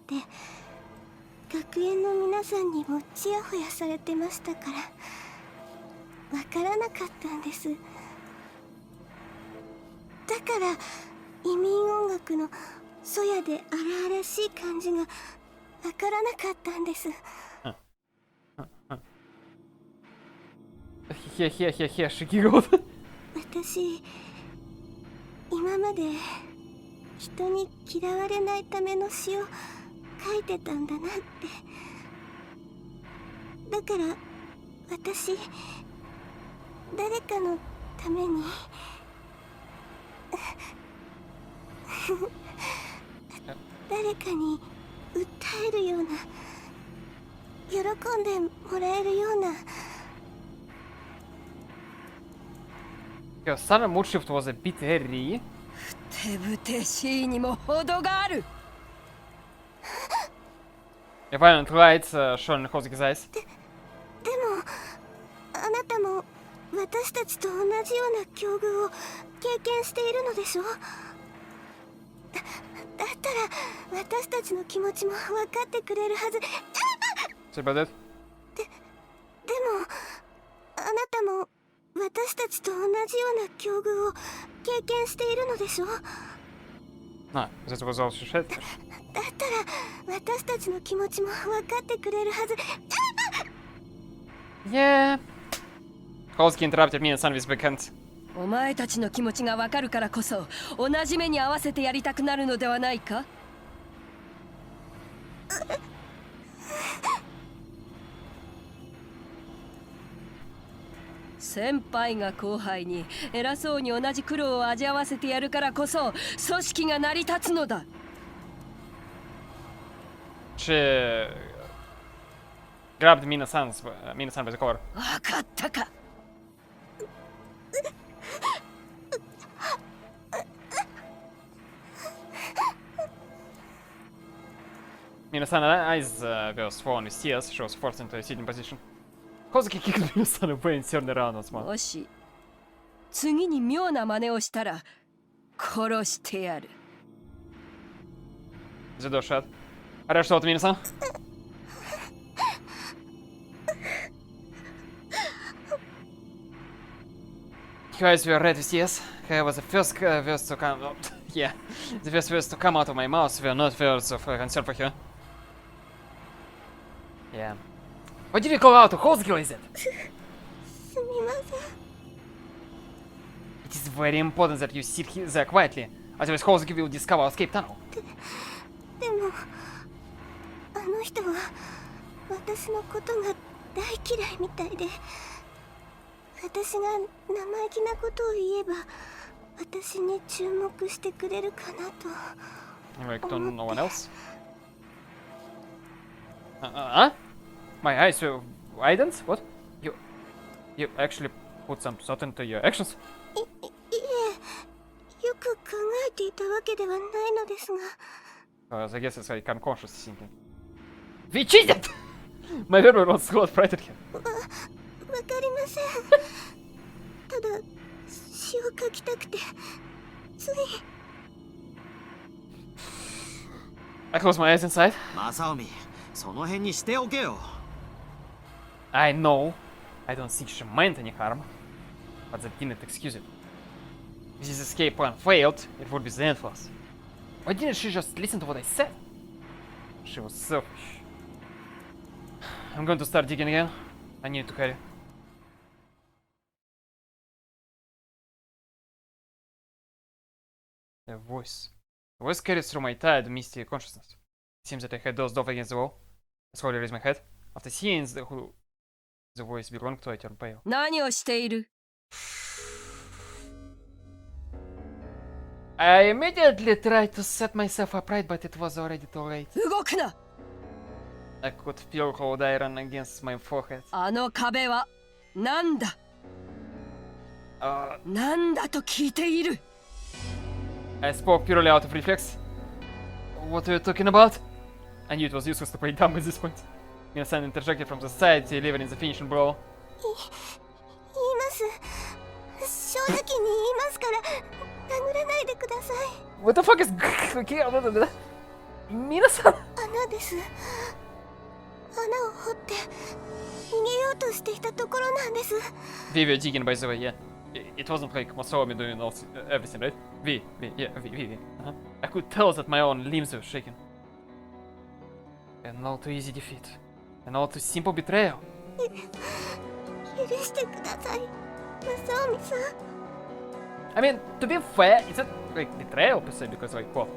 S2: 学園の皆さんにもちやほやされてましたから、わからなかったんです。だから移民音楽のそやで荒々しい感じがわからなかったんです。
S1: Here, she giggled.
S2: 私今まで人に嫌われないための詩を書いてたんだなって。だから私、誰かのために誰かに訴えるような、喜んでもらえるような。
S1: Your sudden mood shift was a bit hairy.
S3: ふてぶてしいにも程がある。
S1: Your violent light shone in Hozuki's eyes.
S2: でもあなたも私たちと同じような境遇を経験しているのでしょ。だったら私たちの気持ちも分かってくれるはず。
S1: Sorry about that.
S2: でもあなたも私たちと同じような境遇を経験しているのでしょ。
S1: No, that was all she said.
S2: だったら私たちの気持ちも分かってくれるはず。
S1: Yeah. Hozuki interrupted me and son with big hand.
S3: お前たちの気持ちがわかるからこそ同じ目に合わせてやりたくなるのではないか。先輩が後輩に偉そうに同じ苦労を味わわせてやるからこそ組織が成り立つのだ。
S1: She grabbed Mina-san by the collar.
S3: わかったか。
S1: Mina's eyes were swollen with tears. She was forced into a sitting position. Hozuki kicked Mina's away and turned around once more.
S3: もし次に妙な真似をしたら殺してやる。
S1: The door shut. Хорошо, Mina-san. Her eyes were red with tears. Her was the first words to come. Oh, yeah, the first words to come out of my mouth were not words of concern for her. Yeah. What did you call out to Hozuki like that?
S2: すみません。
S1: It is very important that you sit there quietly, otherwise Hozuki will discover our escape tunnel.
S2: でもあの人は私のことが大嫌いみたいで、私が生意気なことを言えば私に注目してくれるかなと。
S1: Like to no one else? Huh? My eyes were widened? What? You actually put some thought into your actions?
S2: いえ、よく考えていたわけではないのですが。
S1: I guess it's like unconscious thinking. We cheated! My verbal was what frightened him.
S2: わかりません。ただ詩を書きたくてつい。
S1: I closed my eyes inside.
S5: 正臣、その辺にしておけよ。
S1: I know I don't think she meant any harm, but that didn't excuse it. If this escape plan failed, it would be the end for us. Why didn't she just listen to what I said? She was selfish. I'm going to start digging again. I need to hurry. A voice. A voice carried through my tired, misty consciousness. It seems that I had dozed off against the wall. I slowly raised my head. After seeing who the voice belonged to, I turned pale.
S3: 何をしている。
S1: I immediately tried to set myself upright, but it was already too late.
S3: 動くな。
S1: I could feel cold iron against my forehead.
S3: あの壁は何だ。何だと聞いている。
S1: I spoke purely out of reflex. What are you talking about? I knew it was useless to play dumb at this point. Mina-san interjected from the side, delivering the finishing blow.
S2: 言います。正直に言いますから殴らないでください。
S1: What the fuck is... Mina-san!
S2: 穴です。穴を掘って逃げようとしていたところなんです。
S1: We were digging, by the way, yeah. It wasn't like Masaomi doing everything, right? We. Uh-huh. I could tell that my own limbs were shaking. An all too easy defeat. An all too simple betrayal.
S2: 許してください、正臣さん。
S1: I mean, to be fair, it's not like betrayal per se, because like what?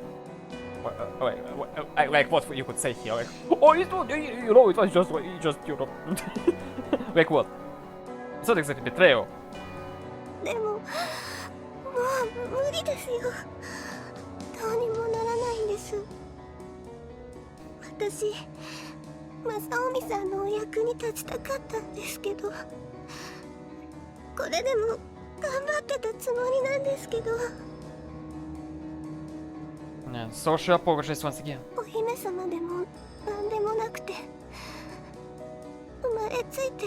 S1: Like what you could say here, like, oh, it was, you know, it was just like, you know, like what? It's not exactly betrayal.
S2: でももう無理ですよ。どうにもならないんです。私正臣さんのお役に立ちたかったんですけど、これでも頑張ってたつもりなんですけど。
S1: Yeah, social apologies once again.
S2: お姫様でもなんでもなくて、生まれついて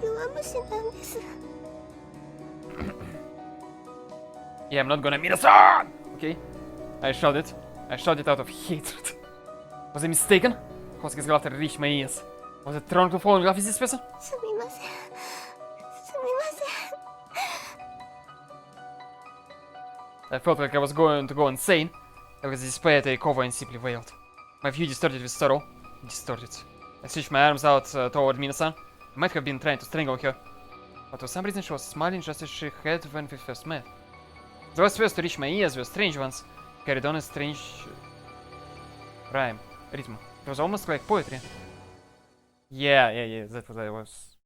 S2: 弱虫なんです。
S1: Yeah, I'm not gonna meet a son! Okay? I shot it out of hatred. Was I mistaken? Hoskey's laughter reached my ears. Was it wrong to fall in love with this person?
S2: すみません。すみません。
S1: I felt like I was going to go insane. I was despair I cover and simply wailed. My view distorted with sorrow. Distorted. I stretched my arms out toward Mina-san. I might have been trying to strangle her, but for some reason she was smiling just as she had when we first met. The last words to reach my ears were strange ones, carried on a strange rhyme, rhythm. It was almost like poetry. Yeah, that's what I was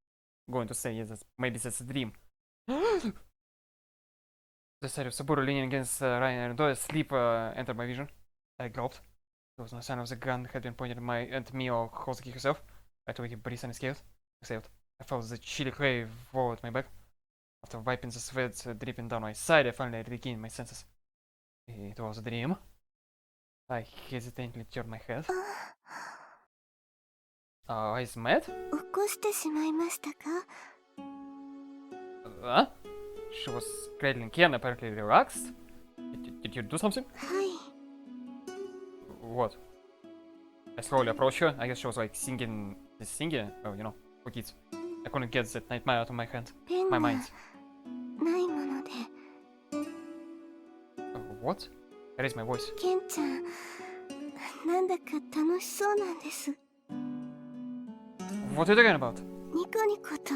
S1: going to say. Yeah, maybe that's a dream. The sight of Saburo leaning against Ryan and door, sleep entered my vision. I gulped. There was no sign of the gun had been pointed at me or Hosuki herself. I took a breath and exhaled. I felt the chilly clay roll at my back. After wiping the sweat dripping down my side, I finally regained my senses. It was a dream. I hesitantly turned my head. Eyes met?
S2: 起こしてしまいましたか？
S1: She was cradling Ken, apparently relaxed. Did you do something?
S2: はい。
S1: What? I slowly approached her. I guess she was like singing, oh, you know, for kids. I couldn't get that nightmare out of my head.
S2: ペン
S1: My
S2: が
S1: mind.
S2: ないもので。
S1: What? I raised my voice.
S2: ケンちゃん、なんだか楽しそうなんです。
S1: What are you talking about?
S2: ニコニコと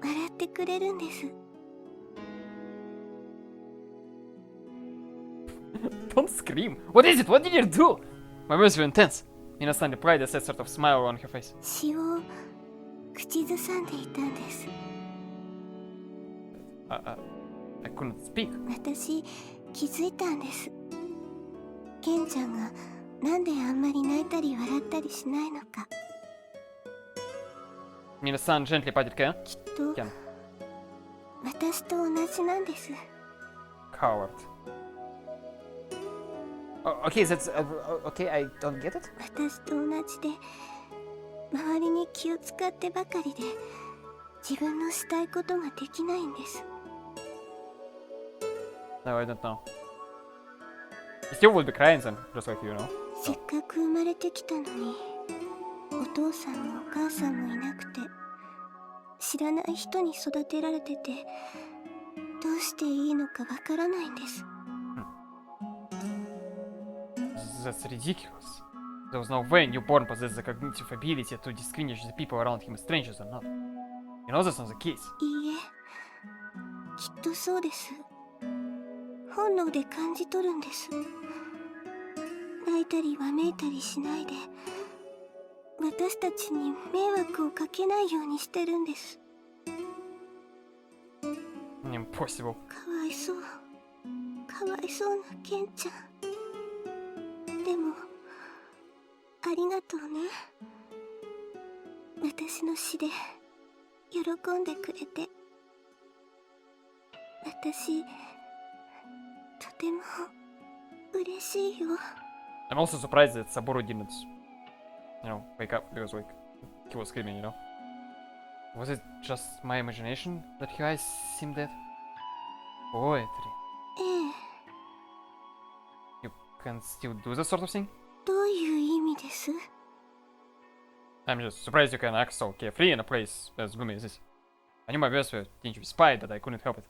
S2: 笑ってくれるんです。
S1: Don't scream! What is it? What did you do? My words were intense. Mina-san replied, a sad sort of smile on her face.
S2: 詩を口ずさんでいたんです。
S1: I couldn't speak.
S2: 私気づいたんです。ケンちゃんがなんであんまり泣いたり笑ったりしないのか。
S1: Mina-san gently patted Ken.
S2: きっと
S1: Ken.
S2: 私と同じなんです。
S1: Coward. Okay, that's okay. I don't get it.
S2: 私と同じで周りに気を使ってばかりで自分のしたいことができないんです。
S1: No, I don't know. You still would be crying then, just like you know.
S2: せっかく生まれてきたのにお父さんもお母さんもいなくて知らない人に育てられててどうしていいのかわからないんです。
S1: That's ridiculous. There was no way a newborn possessed the cognitive ability to distinguish the people around him as strangers or not. You know that's not the case.
S2: いいえ、きっとそうです。本能で感じ取るんです。泣いたりわめいたりしないで私たちに迷惑をかけないようにしてるんです。
S1: Impossible.
S2: かわいそうなケンちゃん。でもありがとうね。私の死で喜んでくれて。私とても嬉しいよ。
S1: I'm also surprised that Saburo didn't, you know, wake up because like he was screaming, you know. Was it just my imagination that his eyes seemed dead? Poetry.
S2: ええ。
S1: You can still do that sort of thing?
S2: どういう意味です？
S1: I'm just surprised you can act so carefree in a place as gloomy as this. I knew my words were tinged with spite, but I couldn't help it.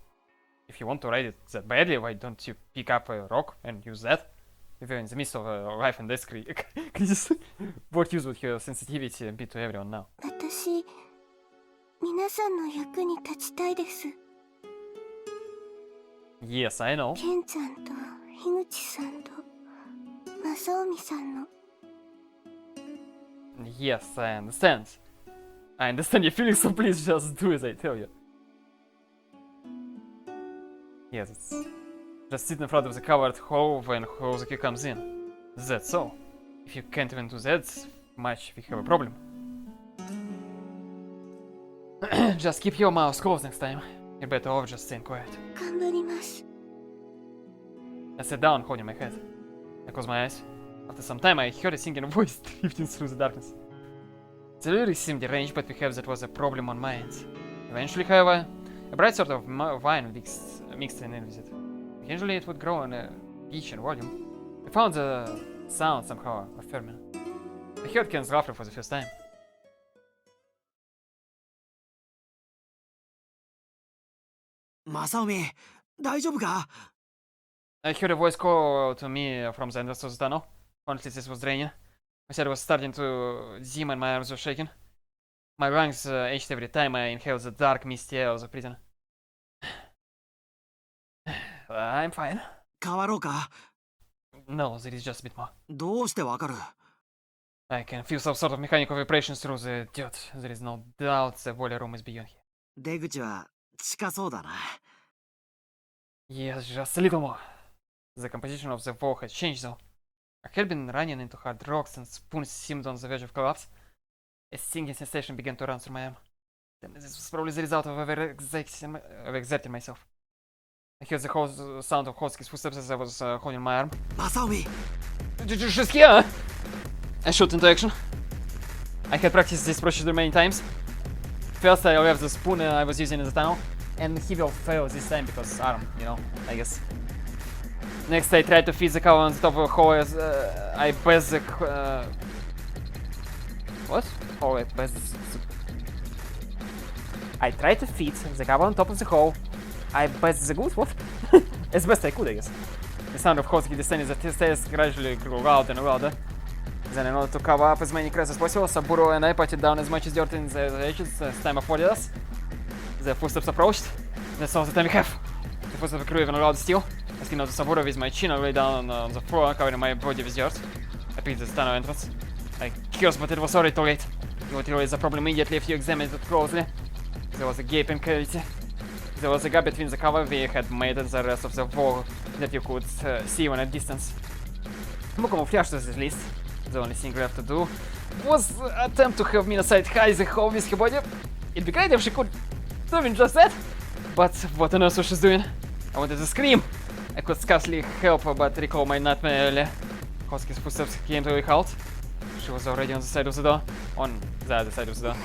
S1: If you want to write it that badly, why don't you pick up a rock and use that? If you're in the midst of a life and death crisis, what use would your sensitivity be to everyone now?
S2: 私、皆さんの役に立ちたいです。
S1: Yes, I know.
S2: ケンちゃんと樋口さんと正臣さんの
S1: Yes, I understand. I understand your feelings, so please just do as I tell you. Yes, it's just sit in front of the covered hole when Hozuki comes in. That's all. If you can't even do that much, we have a problem. Just keep your mouth closed next time. You're better off just staying quiet.
S2: 頑張ります
S1: I sat down, holding my head. I closed my eyes. After some time, I heard a singing voice drifting through the darkness. It really seemed deranged, but perhaps that was a problem on my end. Eventually, however, a bright sort of wine mixed in with it. Occasionally, it would grow in a pitch and volume. I found the sound somehow affirming. I heard Ken's laughter for the first time.
S5: Masaomi, 大丈夫か?
S1: I heard a voice call to me from the end of the tunnel. Honestly, this was draining. My head was starting to dim and my arms were shaking. My lungs ached every time I inhaled the dark, misty air of the prison. I'm fine.
S5: 変わろうか?
S1: No, there is just a bit more.
S5: どうしてわかる?
S1: I can feel some sort of mechanical vibrations through the dirt. There is no doubt the boiler room is beyond here.
S5: 出口は近そうだな.
S1: Yes, just a little more. The composition of the wall had changed though. I had been running into hard rocks and spoons seemed on the verge of collapse. A stinging sensation began to run through my arm. This was probably the result of overexerting myself. I heard the whole sound of Hosuke's footsteps as I was holding my arm.
S5: Masaomi!
S1: She's here! I shot into action. I had practiced this procedure many times. First I left the spoon I was using in the tunnel, and he will fail this time because arm, you know, I guess. Next I tried to feed the cover on the top of the hole as I passed the... What? Oh, I passed the... I tried to feed the cover on top of the hole. I passed the goose, what? As best I could, I guess. The sound of Hosuke descending the stairs gradually grew louder and louder. Then in order to cover up as many cracks as possible, Saburo and I patted down as much as dirt in the edges as time afforded us. The footsteps approached. That's all the time we have. The footsteps grew even louder still. I skinned out to Saburo with my chin and lay down on the floor, covering my body with dirt. I picked the tunnel entrance. I cursed, but it was already too late. You would realize the problem immediately if you examined it closely. There was a gaping cavity. There was a gap between the cover we had made and the rest of the wall that you could see when at distance. No camouflage to this list. The only thing left to do was attempt to have Minasite hide the hole with her body. It'd be great if she could do just that. But what on earth was she doing? I wanted to scream. I could scarcely help but recall my nightmare earlier. Hosuke's footsteps came to a halt. She was already on the side of the door. On the other side of the door.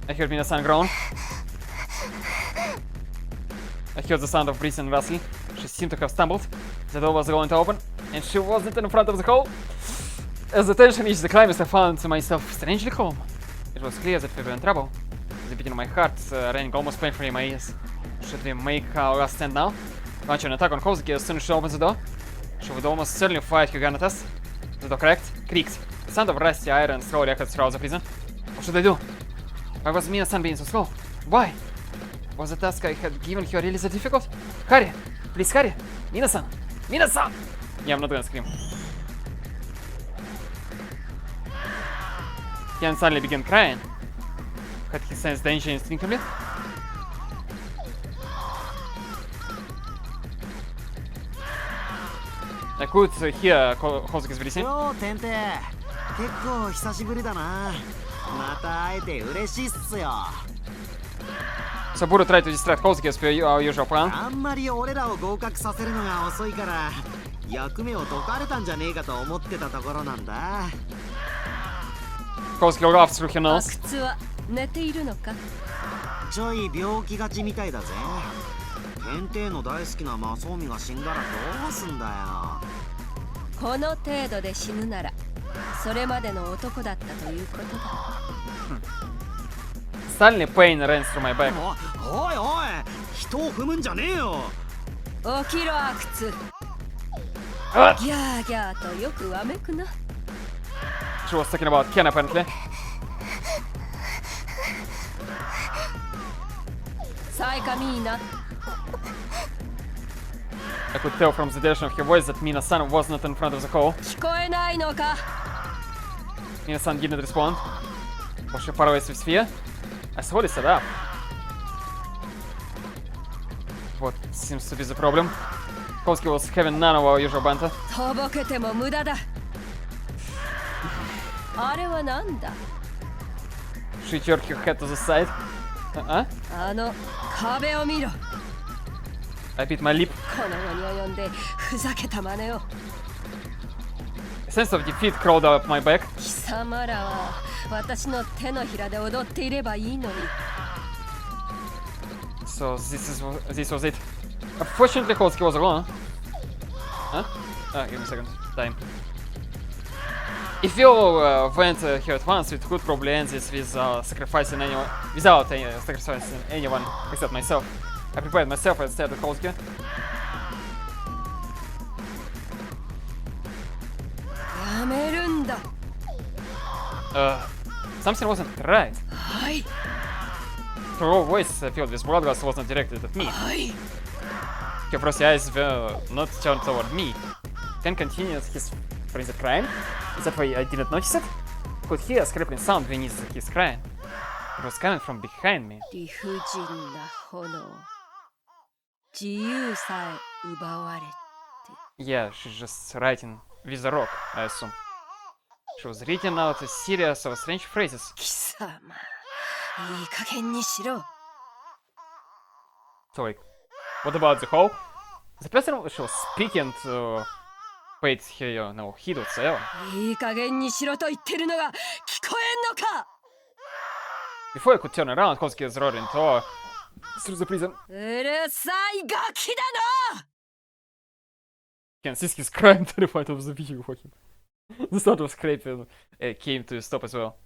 S1: I heard Minasan groan. I heard the sound of breathing and rustling. She seemed to have stumbled. The door was going to open, and she wasn't in front of the hole. As the tension reached the climax, I found myself strangely calm. It was clear that we were in trouble. The beating of my heart rang almost painfully in my ears. Should we make our last stand now? Launch an attack on Hosuke as soon as she opens the door? She would almost certainly fire her gun at us. The door creaked. The sound of rusty iron slowly echoed throughout the prison. What should I do? Why was Minasan being so slow? Why? Was the task I had given her really so difficult? Hurry! Please hurry! Minasan! Minasan! Yeah, I'm not gonna scream. Ken suddenly began crying. Had he sensed danger instinctively? I could hear Hosuke's breathing.
S5: よー、テンテ。結構久しぶりだな。また会えて嬉しいっすよ。
S1: Saburo tried to distract Hosuke as per our usual plan.
S5: あんまり俺らを合格させるのが遅いから役目を解かれたんじゃねえかと思ってたところなんだ。
S1: Hosuke laughed through her
S3: 阿
S1: nose.
S3: 久津は寝ているのか？
S5: ちょい病気がちみたいだぜ。天帝の大好きなマソーミが死んだらどうすんだよ。
S3: この程度で死ぬならそれまでの男だったということだ。
S1: Suddenly pain ran through my back.
S5: おいおい、人を踏むんじゃねえよ。
S3: 起きろ阿久津。
S1: Ah!
S3: ギャーギャーとよくわめくな。
S1: She was talking about Ken apparently.
S3: さえかみーな。
S1: I could tell from the direction of her voice that Mina-san was not in front of the call.
S3: 聞こえないのか。
S1: Mina-san didn't respond. Was she far away with sphere? I slowly stood up. What seems to be the problem? Kosuke was having none of our usual banter.
S3: とぼけても無駄だ。あれはなんだ。
S1: She jerked her head to the side.
S3: あの壁を見ろ。
S1: I bit my lip.
S3: この後に及んでふざけた真似を。
S1: A sense of defeat crawled up my back.
S3: 貴様らは私の手のひらで踊っていればいいのに。
S1: So this was it. Unfortunately, Kosuke was alone. Huh? Give me a second. Time. If you went here at once, it could probably end this with sacrificing anyone, without sacrificing anyone except myself. I prepared myself instead of Kosuke.
S3: やめるんだ。
S1: Something wasn't right.
S3: はい
S1: Her raw voice filled with bloodlust was not directed at me.
S3: はい。
S1: Her frosty eyes were not turned toward me. Ken continued his frenzied crying. Is that why I didn't notice it? Could hear a scraping sound beneath his crying. It was coming from behind me.
S3: 理不尽な炎。自由さえ奪われて。
S1: Yeah, she's just writing with a rock, I assume. She was reading out a series of strange phrases.
S3: 貴様、いい加減にしろ。
S1: So like, what about the hole? The person she was speaking to paid her no heed whatsoever.
S3: いい加減にしろと言ってるのが聞こえんのか。
S1: Before I could turn around, Kosuke was roaring to through the prison.
S3: うるさいガキだな。
S1: Ken sees his crying terrified of the vision for him. The sound of scraping came to a stop as well.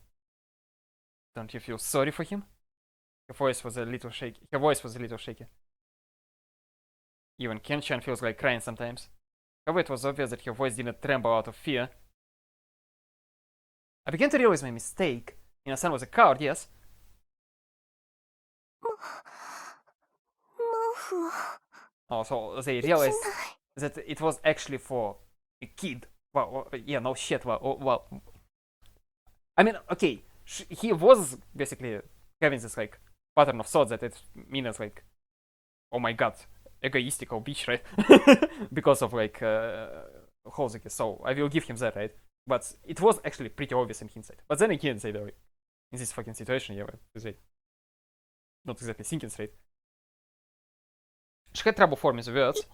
S1: Don't you feel sorry for him? Her voice was a little shaky. Even Ken-chan feels like crying sometimes. However, it was obvious that her voice didn't tremble out of fear. I began to realize my mistake. Mina-san was a coward, yes.
S2: 毛布を
S1: Oh, so they realized that it was actually for a kid. Well, yeah, no shit. Well, I mean, okay, he was basically having this like pattern of thought that it means like, oh my god, egoistical bitch, right? Because of like Hozuki. So I will give him that, right? But it was actually pretty obvious in hindsight. But then again, say like, in this fucking situation, yeah, they not exactly thinking straight. She had trouble forming the words.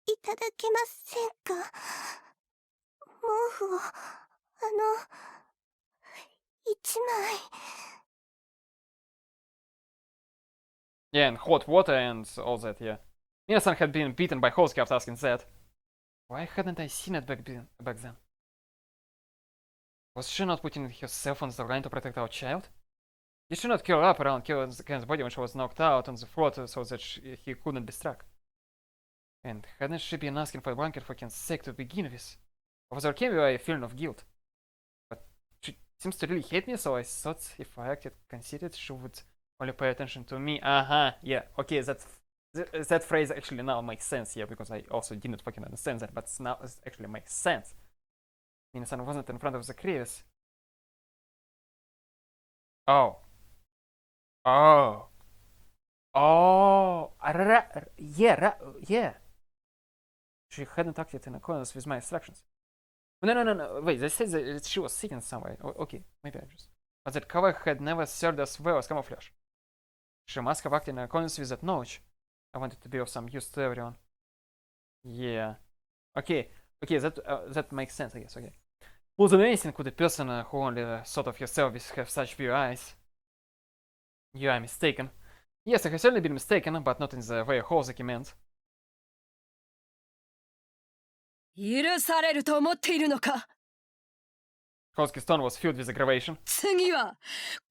S2: いただけませんか。毛布を一枚。
S1: Yeah, and hot water and all that, yeah. Mina-san had been beaten by Hozuki after asking that. Why hadn't I seen it back then? Was she not putting herself on the line to protect our child? Did she not curl up around Ken's body when she was knocked out on the floor so that he couldn't be struck? And hadn't she been asking for a blanket for Ken's sake to begin with? Or was there came a feeling of guilt? But she seems to really hate me, so I thought if I acted conceited, she would only pay attention to me. Yeah, okay, that phrase actually now makes sense, yeah, because I also didn't fucking understand that, but now it actually makes sense. Mina-san wasn't in front of the crevice. Oh. Yeah. She hadn't acted in accordance with my instructions. No. Wait, they said that she was sitting somewhere. Okay, maybe I just. But that cover had never served as well as camouflage. She must have acted in accordance with that knowledge. I wanted to be of some use to everyone. Yeah. Okay, that makes sense, I guess. Okay. More than anything, could a person who only thought of herself have such pure eyes? You are mistaken. Yes, I have certainly been mistaken, but not in the way Hozuki meant.
S3: 許されると思っているのか。
S1: Hozuki's tone was filled with aggravation.
S3: 次は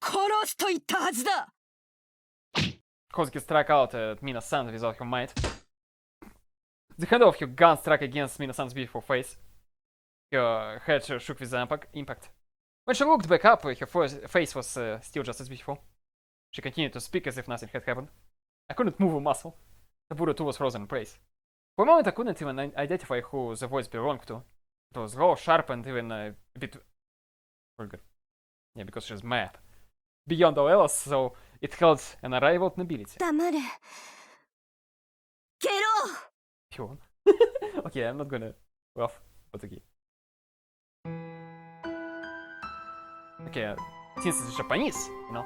S3: 殺すと言ったはずだ。
S1: Hozuki struck out at Mina-san with all her might. The handle of her gun struck against Mina-san's beautiful face. Her head shook with the impact. When she looked back up, her face was still just as beautiful. She continued to speak as if nothing had happened. I couldn't move a muscle. Saburo too was frozen in place. For a moment I couldn't even identify who the voice belonged to. It was raw, sharp, and even a bit vulgar. Yeah, because she's mad. Beyond all else, so it held an unrivaled nobility.
S2: 黙れゲロ
S1: Pure. Okay, I'm not gonna laugh, but okay. Okay, since it's Japanese, you know,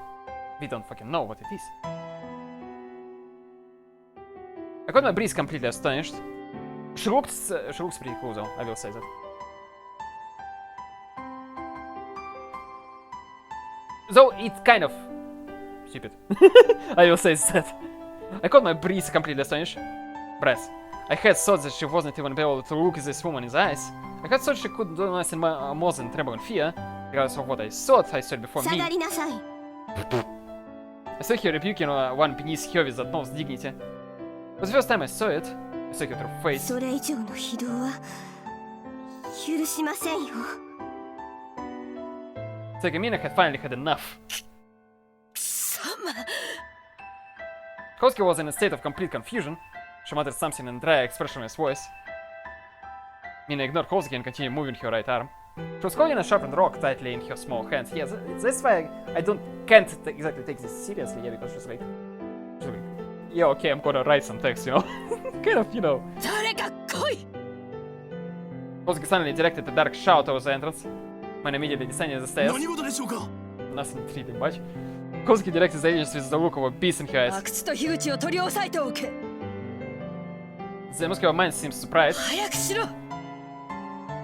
S1: we don't fucking know what it is. I got my breeze completely astonished. She looks pretty cool though, I will say that. Though it's kind of stupid. I will say that. I caught my breeze completely astonished. Breath. I had thought that she wasn't even able to look this woman in the eyes. I had thought she couldn't do nothing more than tremble in fear, regardless of what I thought I saw before
S2: 下
S1: me.
S2: がりなさい
S1: I saw her rebuking one beneath her with utmost dignity. But the first time I saw it, I saw her true face.
S2: それ以上の非道は許しませんよ
S1: It's like Amina had finally had enough.
S3: 貴様
S1: Kosuke was in a state of complete confusion. She muttered something in a dry, expressionless voice. Mina ignored Kosuke and continued moving her right arm. She was holding a sharpened rock tightly in her small hands. Yeah, that's why I can't exactly take this seriously, yeah, because she's like, yeah, okay, I'm gonna write some text, you know? Kind of, you know.
S3: 誰か来い
S1: Kosuke suddenly directed a dark shout towards the entrance. When immediately descending the stairs.
S4: 何事でしょうか
S1: Nothing intriguing much. Kosuke directed the agents with the look of a beast in her eyes.
S3: 阿久津と樋口を取り押さえておけ
S1: The muscular mind seems surprised.
S3: 早くしろ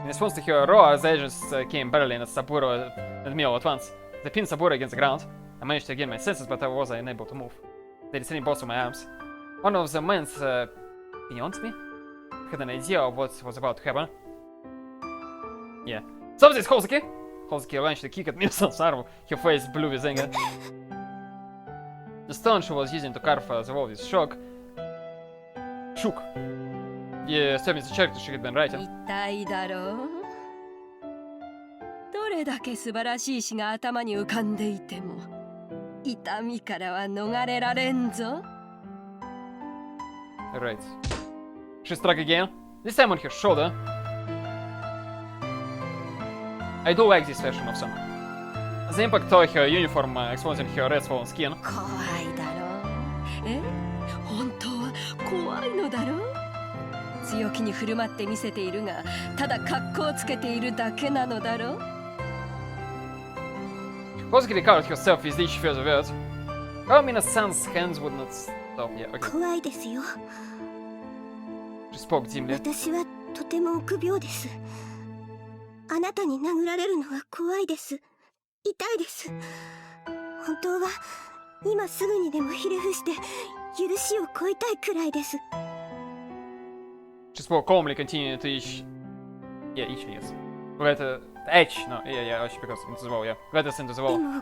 S1: In response to her roar, the agents came barreling at Saburo and me all at once. They pinned Saburo against the ground. I managed to gain my senses, but I was unable to move. They restrained both of my arms. One of the men beyond me had an idea of what was about to happen. Yeah. Stop this, Kosuke! Kosuke launched a kick at Minasan's arm. Her face blue with anger. The stone she was using to carve the wall with shook. Disturbing the character she had been writing.
S3: 痛いだろうどれだけ素晴らしい詩が頭に浮かんでいても痛みからは逃れられんぞ
S1: Right. She struck again, this time on her shoulder. I do like this version of song. The impact of her uniform exposing her red swollen skin.
S3: 怖いだろうえ本当は怖いのだろう強気に振る舞ってみせているがただ格好をつけているだけなのだろう
S1: Kosuke recovered herself with each further word. Oh, Minasan's hands would not stop. Yeah, okay.
S2: 怖いですよ
S1: She spoke dimly.
S2: 私はとても臆病ですあなたに殴られるのは怖いです痛いです本当は今すぐにでもひれ伏して許しを請いたいくらいです
S1: She spoke calmly, continuing to each. Yeah, each, yes. Let edge. No, yeah, because into the wall, yeah. Let us into the
S2: で
S1: wall.
S2: も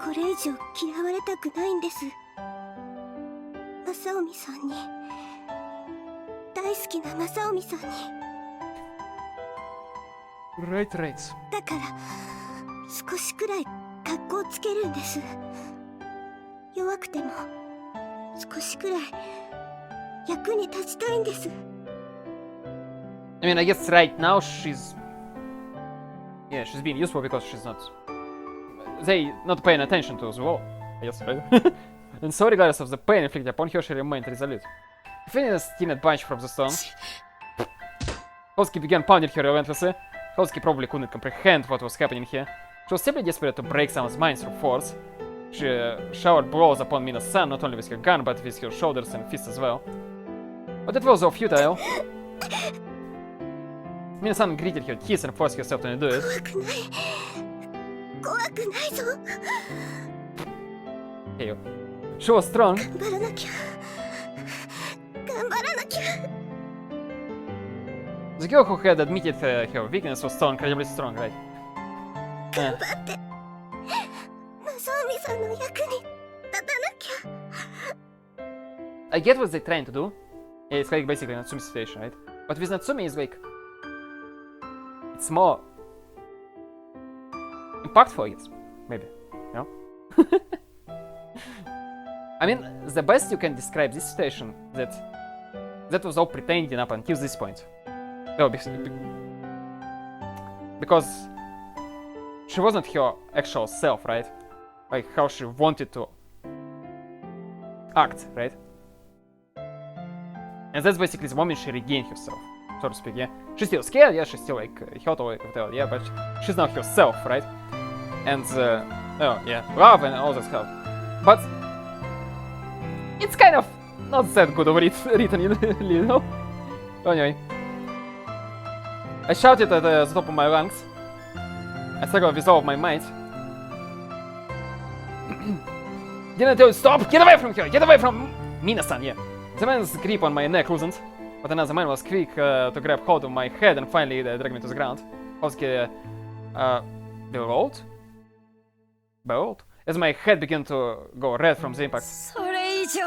S2: これ以上嫌われたくないんです正臣さんに大好きな正臣さんに
S1: Right.
S2: だから少しくらい格好つけるんです弱くても少しくらい役に立ちたいんです
S1: I mean, I guess right now she's being useful because she's not. They not paying attention to the wall. I guess, right? And so, regardless of the pain inflicted upon her, she remained resolute. Feeling a skinny punch from the stone, Kosuke began pounding her relentlessly. Kosuke probably couldn't comprehend what was happening here. She was simply desperate to break someone's mind through force. She showered blows upon Mina's-san, not only with her gun, but with her shoulders and fists as well. But it was all futile. Minasan gritted her teeth and forced herself to undo it.
S2: 怖くないぞ
S1: Hey, she was strong.
S2: 頑張らなきゃ頑張らなきゃ
S1: The girl who had admitted her weakness was so incredibly strong, right?
S2: 頑張って正臣さんの役に立たなきゃ
S1: I get what they're trying to do. Yeah, it's like basically Natsumi's situation, right? But with Natsumi, it's like it's more impactful, I guess. Maybe, you know? I mean, the best you can describe this situation that was all pretending up until this point. No, because she wasn't her actual self, right? Like how she wanted to act, right? And that's basically the moment she regained herself, so to speak, yeah? She's still scared, yeah, she's still like hurt or whatever, yeah, but she's now herself, right? And, oh, yeah, love and all that stuff. But it's kind of not that good of written, you know? Anyway. I shouted at the top of my lungs. I struggled with all of my might. Didn't I tell you stop? Get away from her! Get away from Mina-san, yeah. The man's grip on my neck loosened, but another man was quick to grab hold of my head and finally drag me to the ground. Kosuke bellowed as my head began to go red from the impact.
S3: それ以上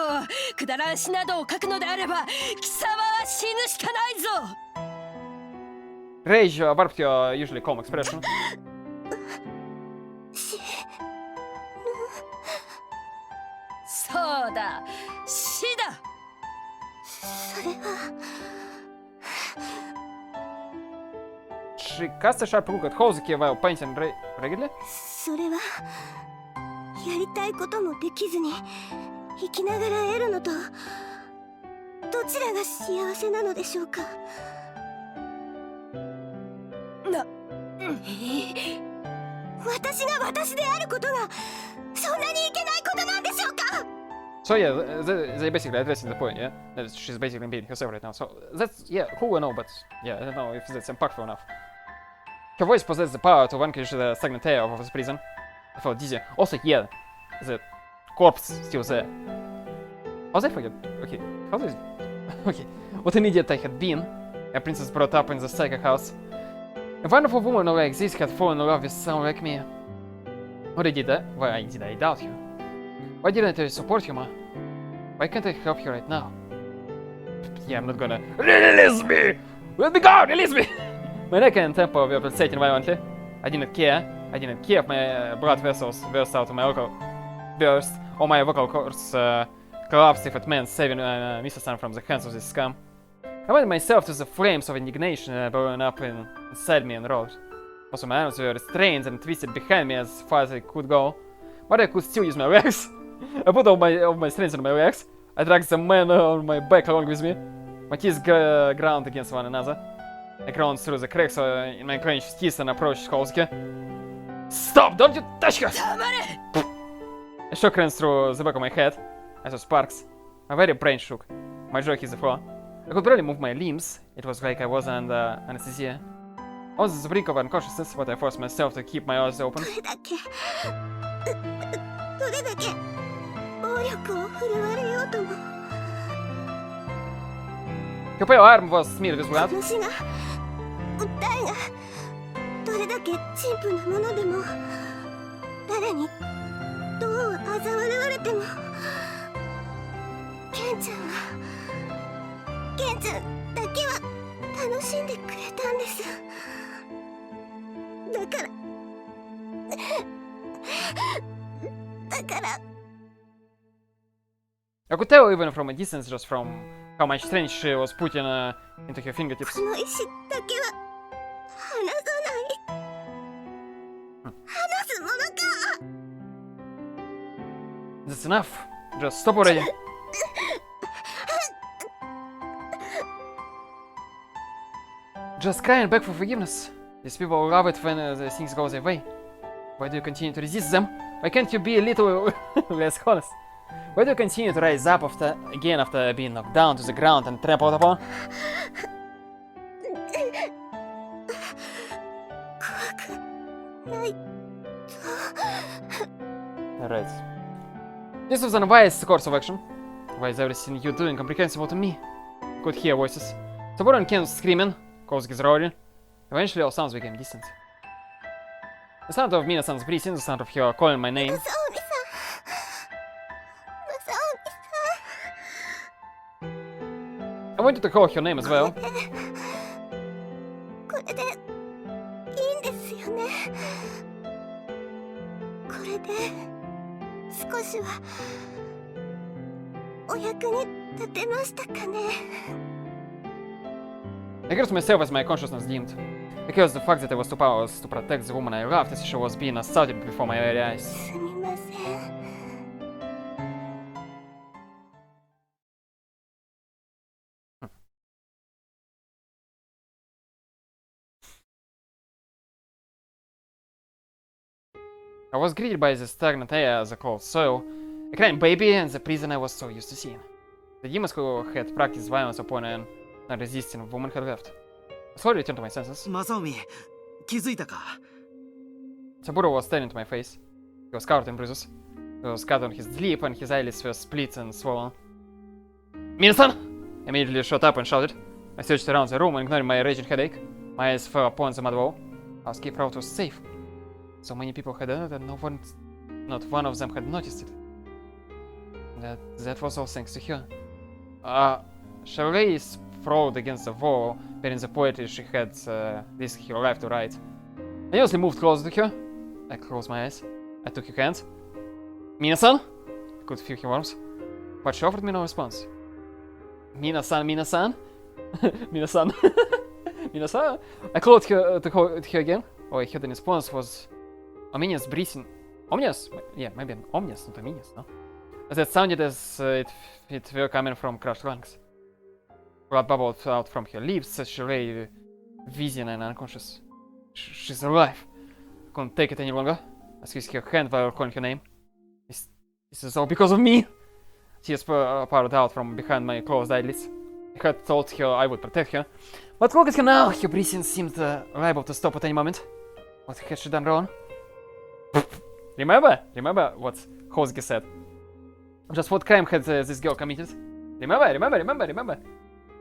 S3: くだらん詩などを書くのであれば貴様は死ぬしかないぞ
S1: Rage warped your usually calm expression.
S3: そうだ死だ
S2: それは
S1: She cast a sharp look at Kosuke while painting regularly.
S2: それはやりたいこともできずに生きながら得るのとどちらが幸せなのでしょうか私が私であることがそんなにいけないことなんでしょうか
S1: So yeah, they basically addressing the point, yeah? That she's basically being herself right now. So that's, yeah, cool and all, but yeah, I don't know if that's impactful enough. Her voice possesses the power to vanquish the stagnant air of the prison. I felt dizzy. Also, yeah, the corpse still there. How did I forget? Okay, how did okay, what an idiot I had been. A princess brought up in the psychic house. A wonderful woman like this had fallen in love with someone like me. What did I? Why did I doubt you? Why didn't I support you, ma? Why can't I help you right now? Yeah, I'm not gonna... Release me! Let me go! Release me! My neck and tempo were pulsating violently. I didn't care. I didn't care if my blood vessels burst out of my vocal... burst, or my vocal cords collapsed if it meant saving Misa-san from the hands of this scum. I went myself to the flames of indignation burning up inside me and roared. Also, my arms were restrained and twisted behind me as far as I could go, but I could still use my legs. I put all my strength on my legs. I dragged the man on my back along with me. My teeth ground against one another. I ground through the cracks in my clenched teeth and approached Kosuke. Stop! Don't you touch her! A shock ran through the back of my head. I saw sparks. My very brain shook. My jaw hit the floor. I could barely move my limbs. It was like I was under anesthesia. I was on the brink of unconsciousness, but I forced myself to keep my eyes open.
S2: どれだけ暴力を振るわれようとも
S1: Her pale arm was smeared with blood.
S2: 話が訴えがどれだけ陳腐なものでも誰にどう嘲笑われてもケンちゃんだけは楽しんでくれたんですだから
S1: I could tell even from a distance just from how much strength she was putting into her fingertips.
S2: この石だけは離さない離すものか
S1: That's enough. Just stop already. Just cry and beg for forgiveness. These people love it when the things go their way. Why do you continue to resist them? Why can't you be a little less honest? Why do you continue to rise up after being knocked down to the ground and trampled upon? Right. This was an unwise course of action. Why is everything you're doing incomprehensible to me? I could hear voices. Saburan came screaming, Kosuke's roaring. Eventually all sounds became distant. The sound of Mina-san's breathing, the sound of her calling my name. I wanted to call her name as well.
S2: これでいいんですよねこれで少しはお役に立てましたかね。
S1: I cursed myself as my consciousness dimmed. I cursed the fact that I was too powerless to protect the woman I loved as she was being assaulted before my very eyes.
S2: すみません。
S1: I was greeted by the stagnant air, the cold soil, a crying baby, and the prison I was so used to seeing. The demons who had practiced violence upon an unresisting woman had left. I slowly returned to my senses.
S5: マサオミ、気づいたか？
S1: Saburo was staring into my face. He was covered in bruises. There was cut on his lip, and his eyelids were split and swollen. Minasan! I immediately shot up and shouted. I searched around the room, ignoring my raging headache. My eyes fell upon the mud wall. Our escape route was safe. So many people had done it, and not one of them had noticed it. That was all thanks to her. Sharin sprawled against the wall, reading the poetry she had risked her life to write. I usually moved closer to her. I closed my eyes. I took her hand. Minasan? I could feel her warmth, but she offered me no response. Minasan, Minasan? Minasan. Minasan? I called her to her again. All I heard in response was ominous breathing. Ominous? Yeah, maybe ominous, not ominous, no? That sounded as it were coming from crushed lungs. Blood bubbled out from her lips as she lay wheezing and unconscious. She's alive. I couldn't take it any longer. I squeezed her hand while calling her name. This is all because of me! Tears poured out from behind my closed eyelids. I had told her I would protect her, but look at her now! Her breathing seemed liable to stop at any moment. What had she done wrong? Remember what Hosuke said? Just what crime had this girl committed? Remember?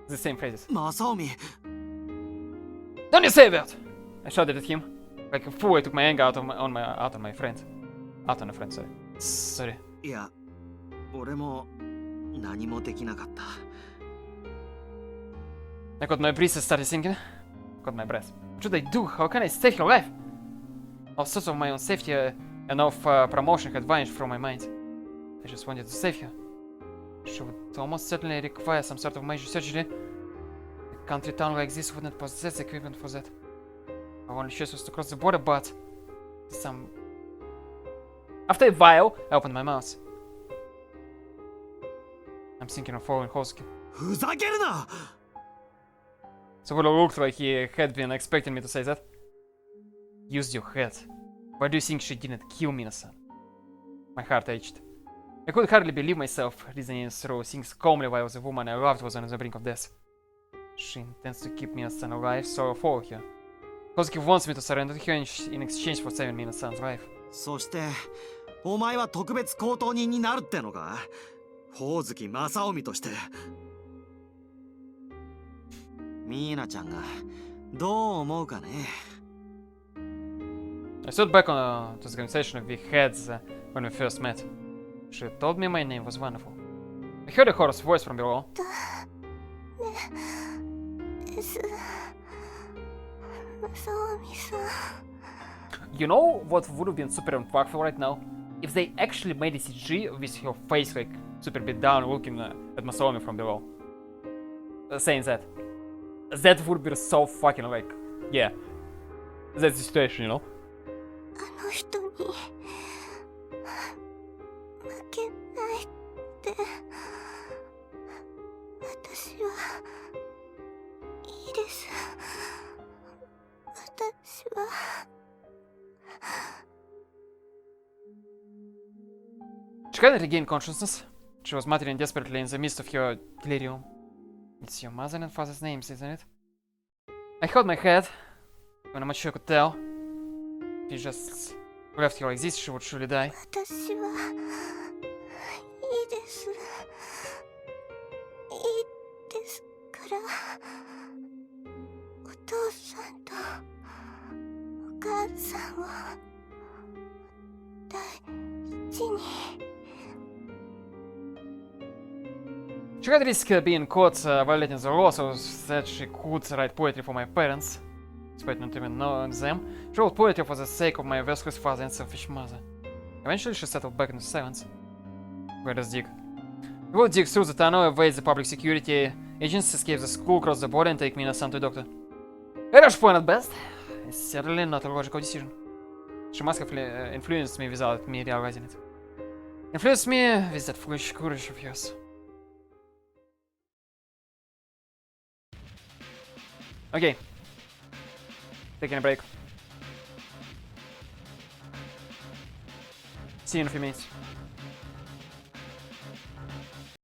S1: The same phrases.
S5: マサオミ、
S1: Don't you say that! I shouted at him. Like a fool, I took my anger out on my friend. Out on a friend, sorry.
S5: いや、俺も何もできなかった。
S1: I caught my breath and started thinking. Caught my breath. What should I do? How can I save her life? All sorts of my own safety and of promotion had vanished from my mind. I just wanted to save her. She would almost certainly require some sort of major surgery. A country town like this wouldn't possess the equipment for that. Our only choice was to cross the border, but after a while, I opened my mouth. I'm thinking of following Hosuke.
S5: ふざけるな!
S1: Saburo looked like he had been expecting me to say that. Use your head. Why do you think she didn't kill Minasan? My heart ached. I could hardly believe myself reasoning through things calmly while the woman I loved was on the brink of death. She intends to keep Minasan alive, so I'll follow her. Hosuke wants me to surrender her in exchange for saving Minasan's life.
S5: そして、お前は特別高等人になるってのか？ホウズキ正臣として。ミーナちゃんがどう思うかね。
S1: I thought back to the conversation we had when we first met. She told me my name was wonderful. I heard a hoarse voice from below.
S2: です。正臣さん。
S1: You know what would have been super impactful right now? If they actually made a CG with her face like super beat down looking at Masaomi from below. Saying that. That would be so fucking like, yeah. That's the situation, you know?
S2: あの人に負けないって私はいいです。私は
S1: She hadn't regained consciousness. She was muttering desperately in the midst of her delirium. It's your mother and father's names, isn't it? I held my head. When I'm not sure I could tell. If you just left her like this, she would surely die.
S2: 私はいいです。いいですから。お父さんとお母さんを大事に。
S1: She had risked being caught violating the law so that she could write poetry for my parents. Despite not even knowing them, she wrote poetry for the sake of my restless father and selfish mother. Eventually she settled back into silence. Where does Dick? We will dig through the tunnel, evade the public security agents, escape the school, cross the border, and take Mina-san to a doctor. A rash point at best. It's certainly not a logical decision. She must have influenced me without me realizing it. Influenced me with that foolish courage of yours. Okay. Taking a break. See you in a few minutes.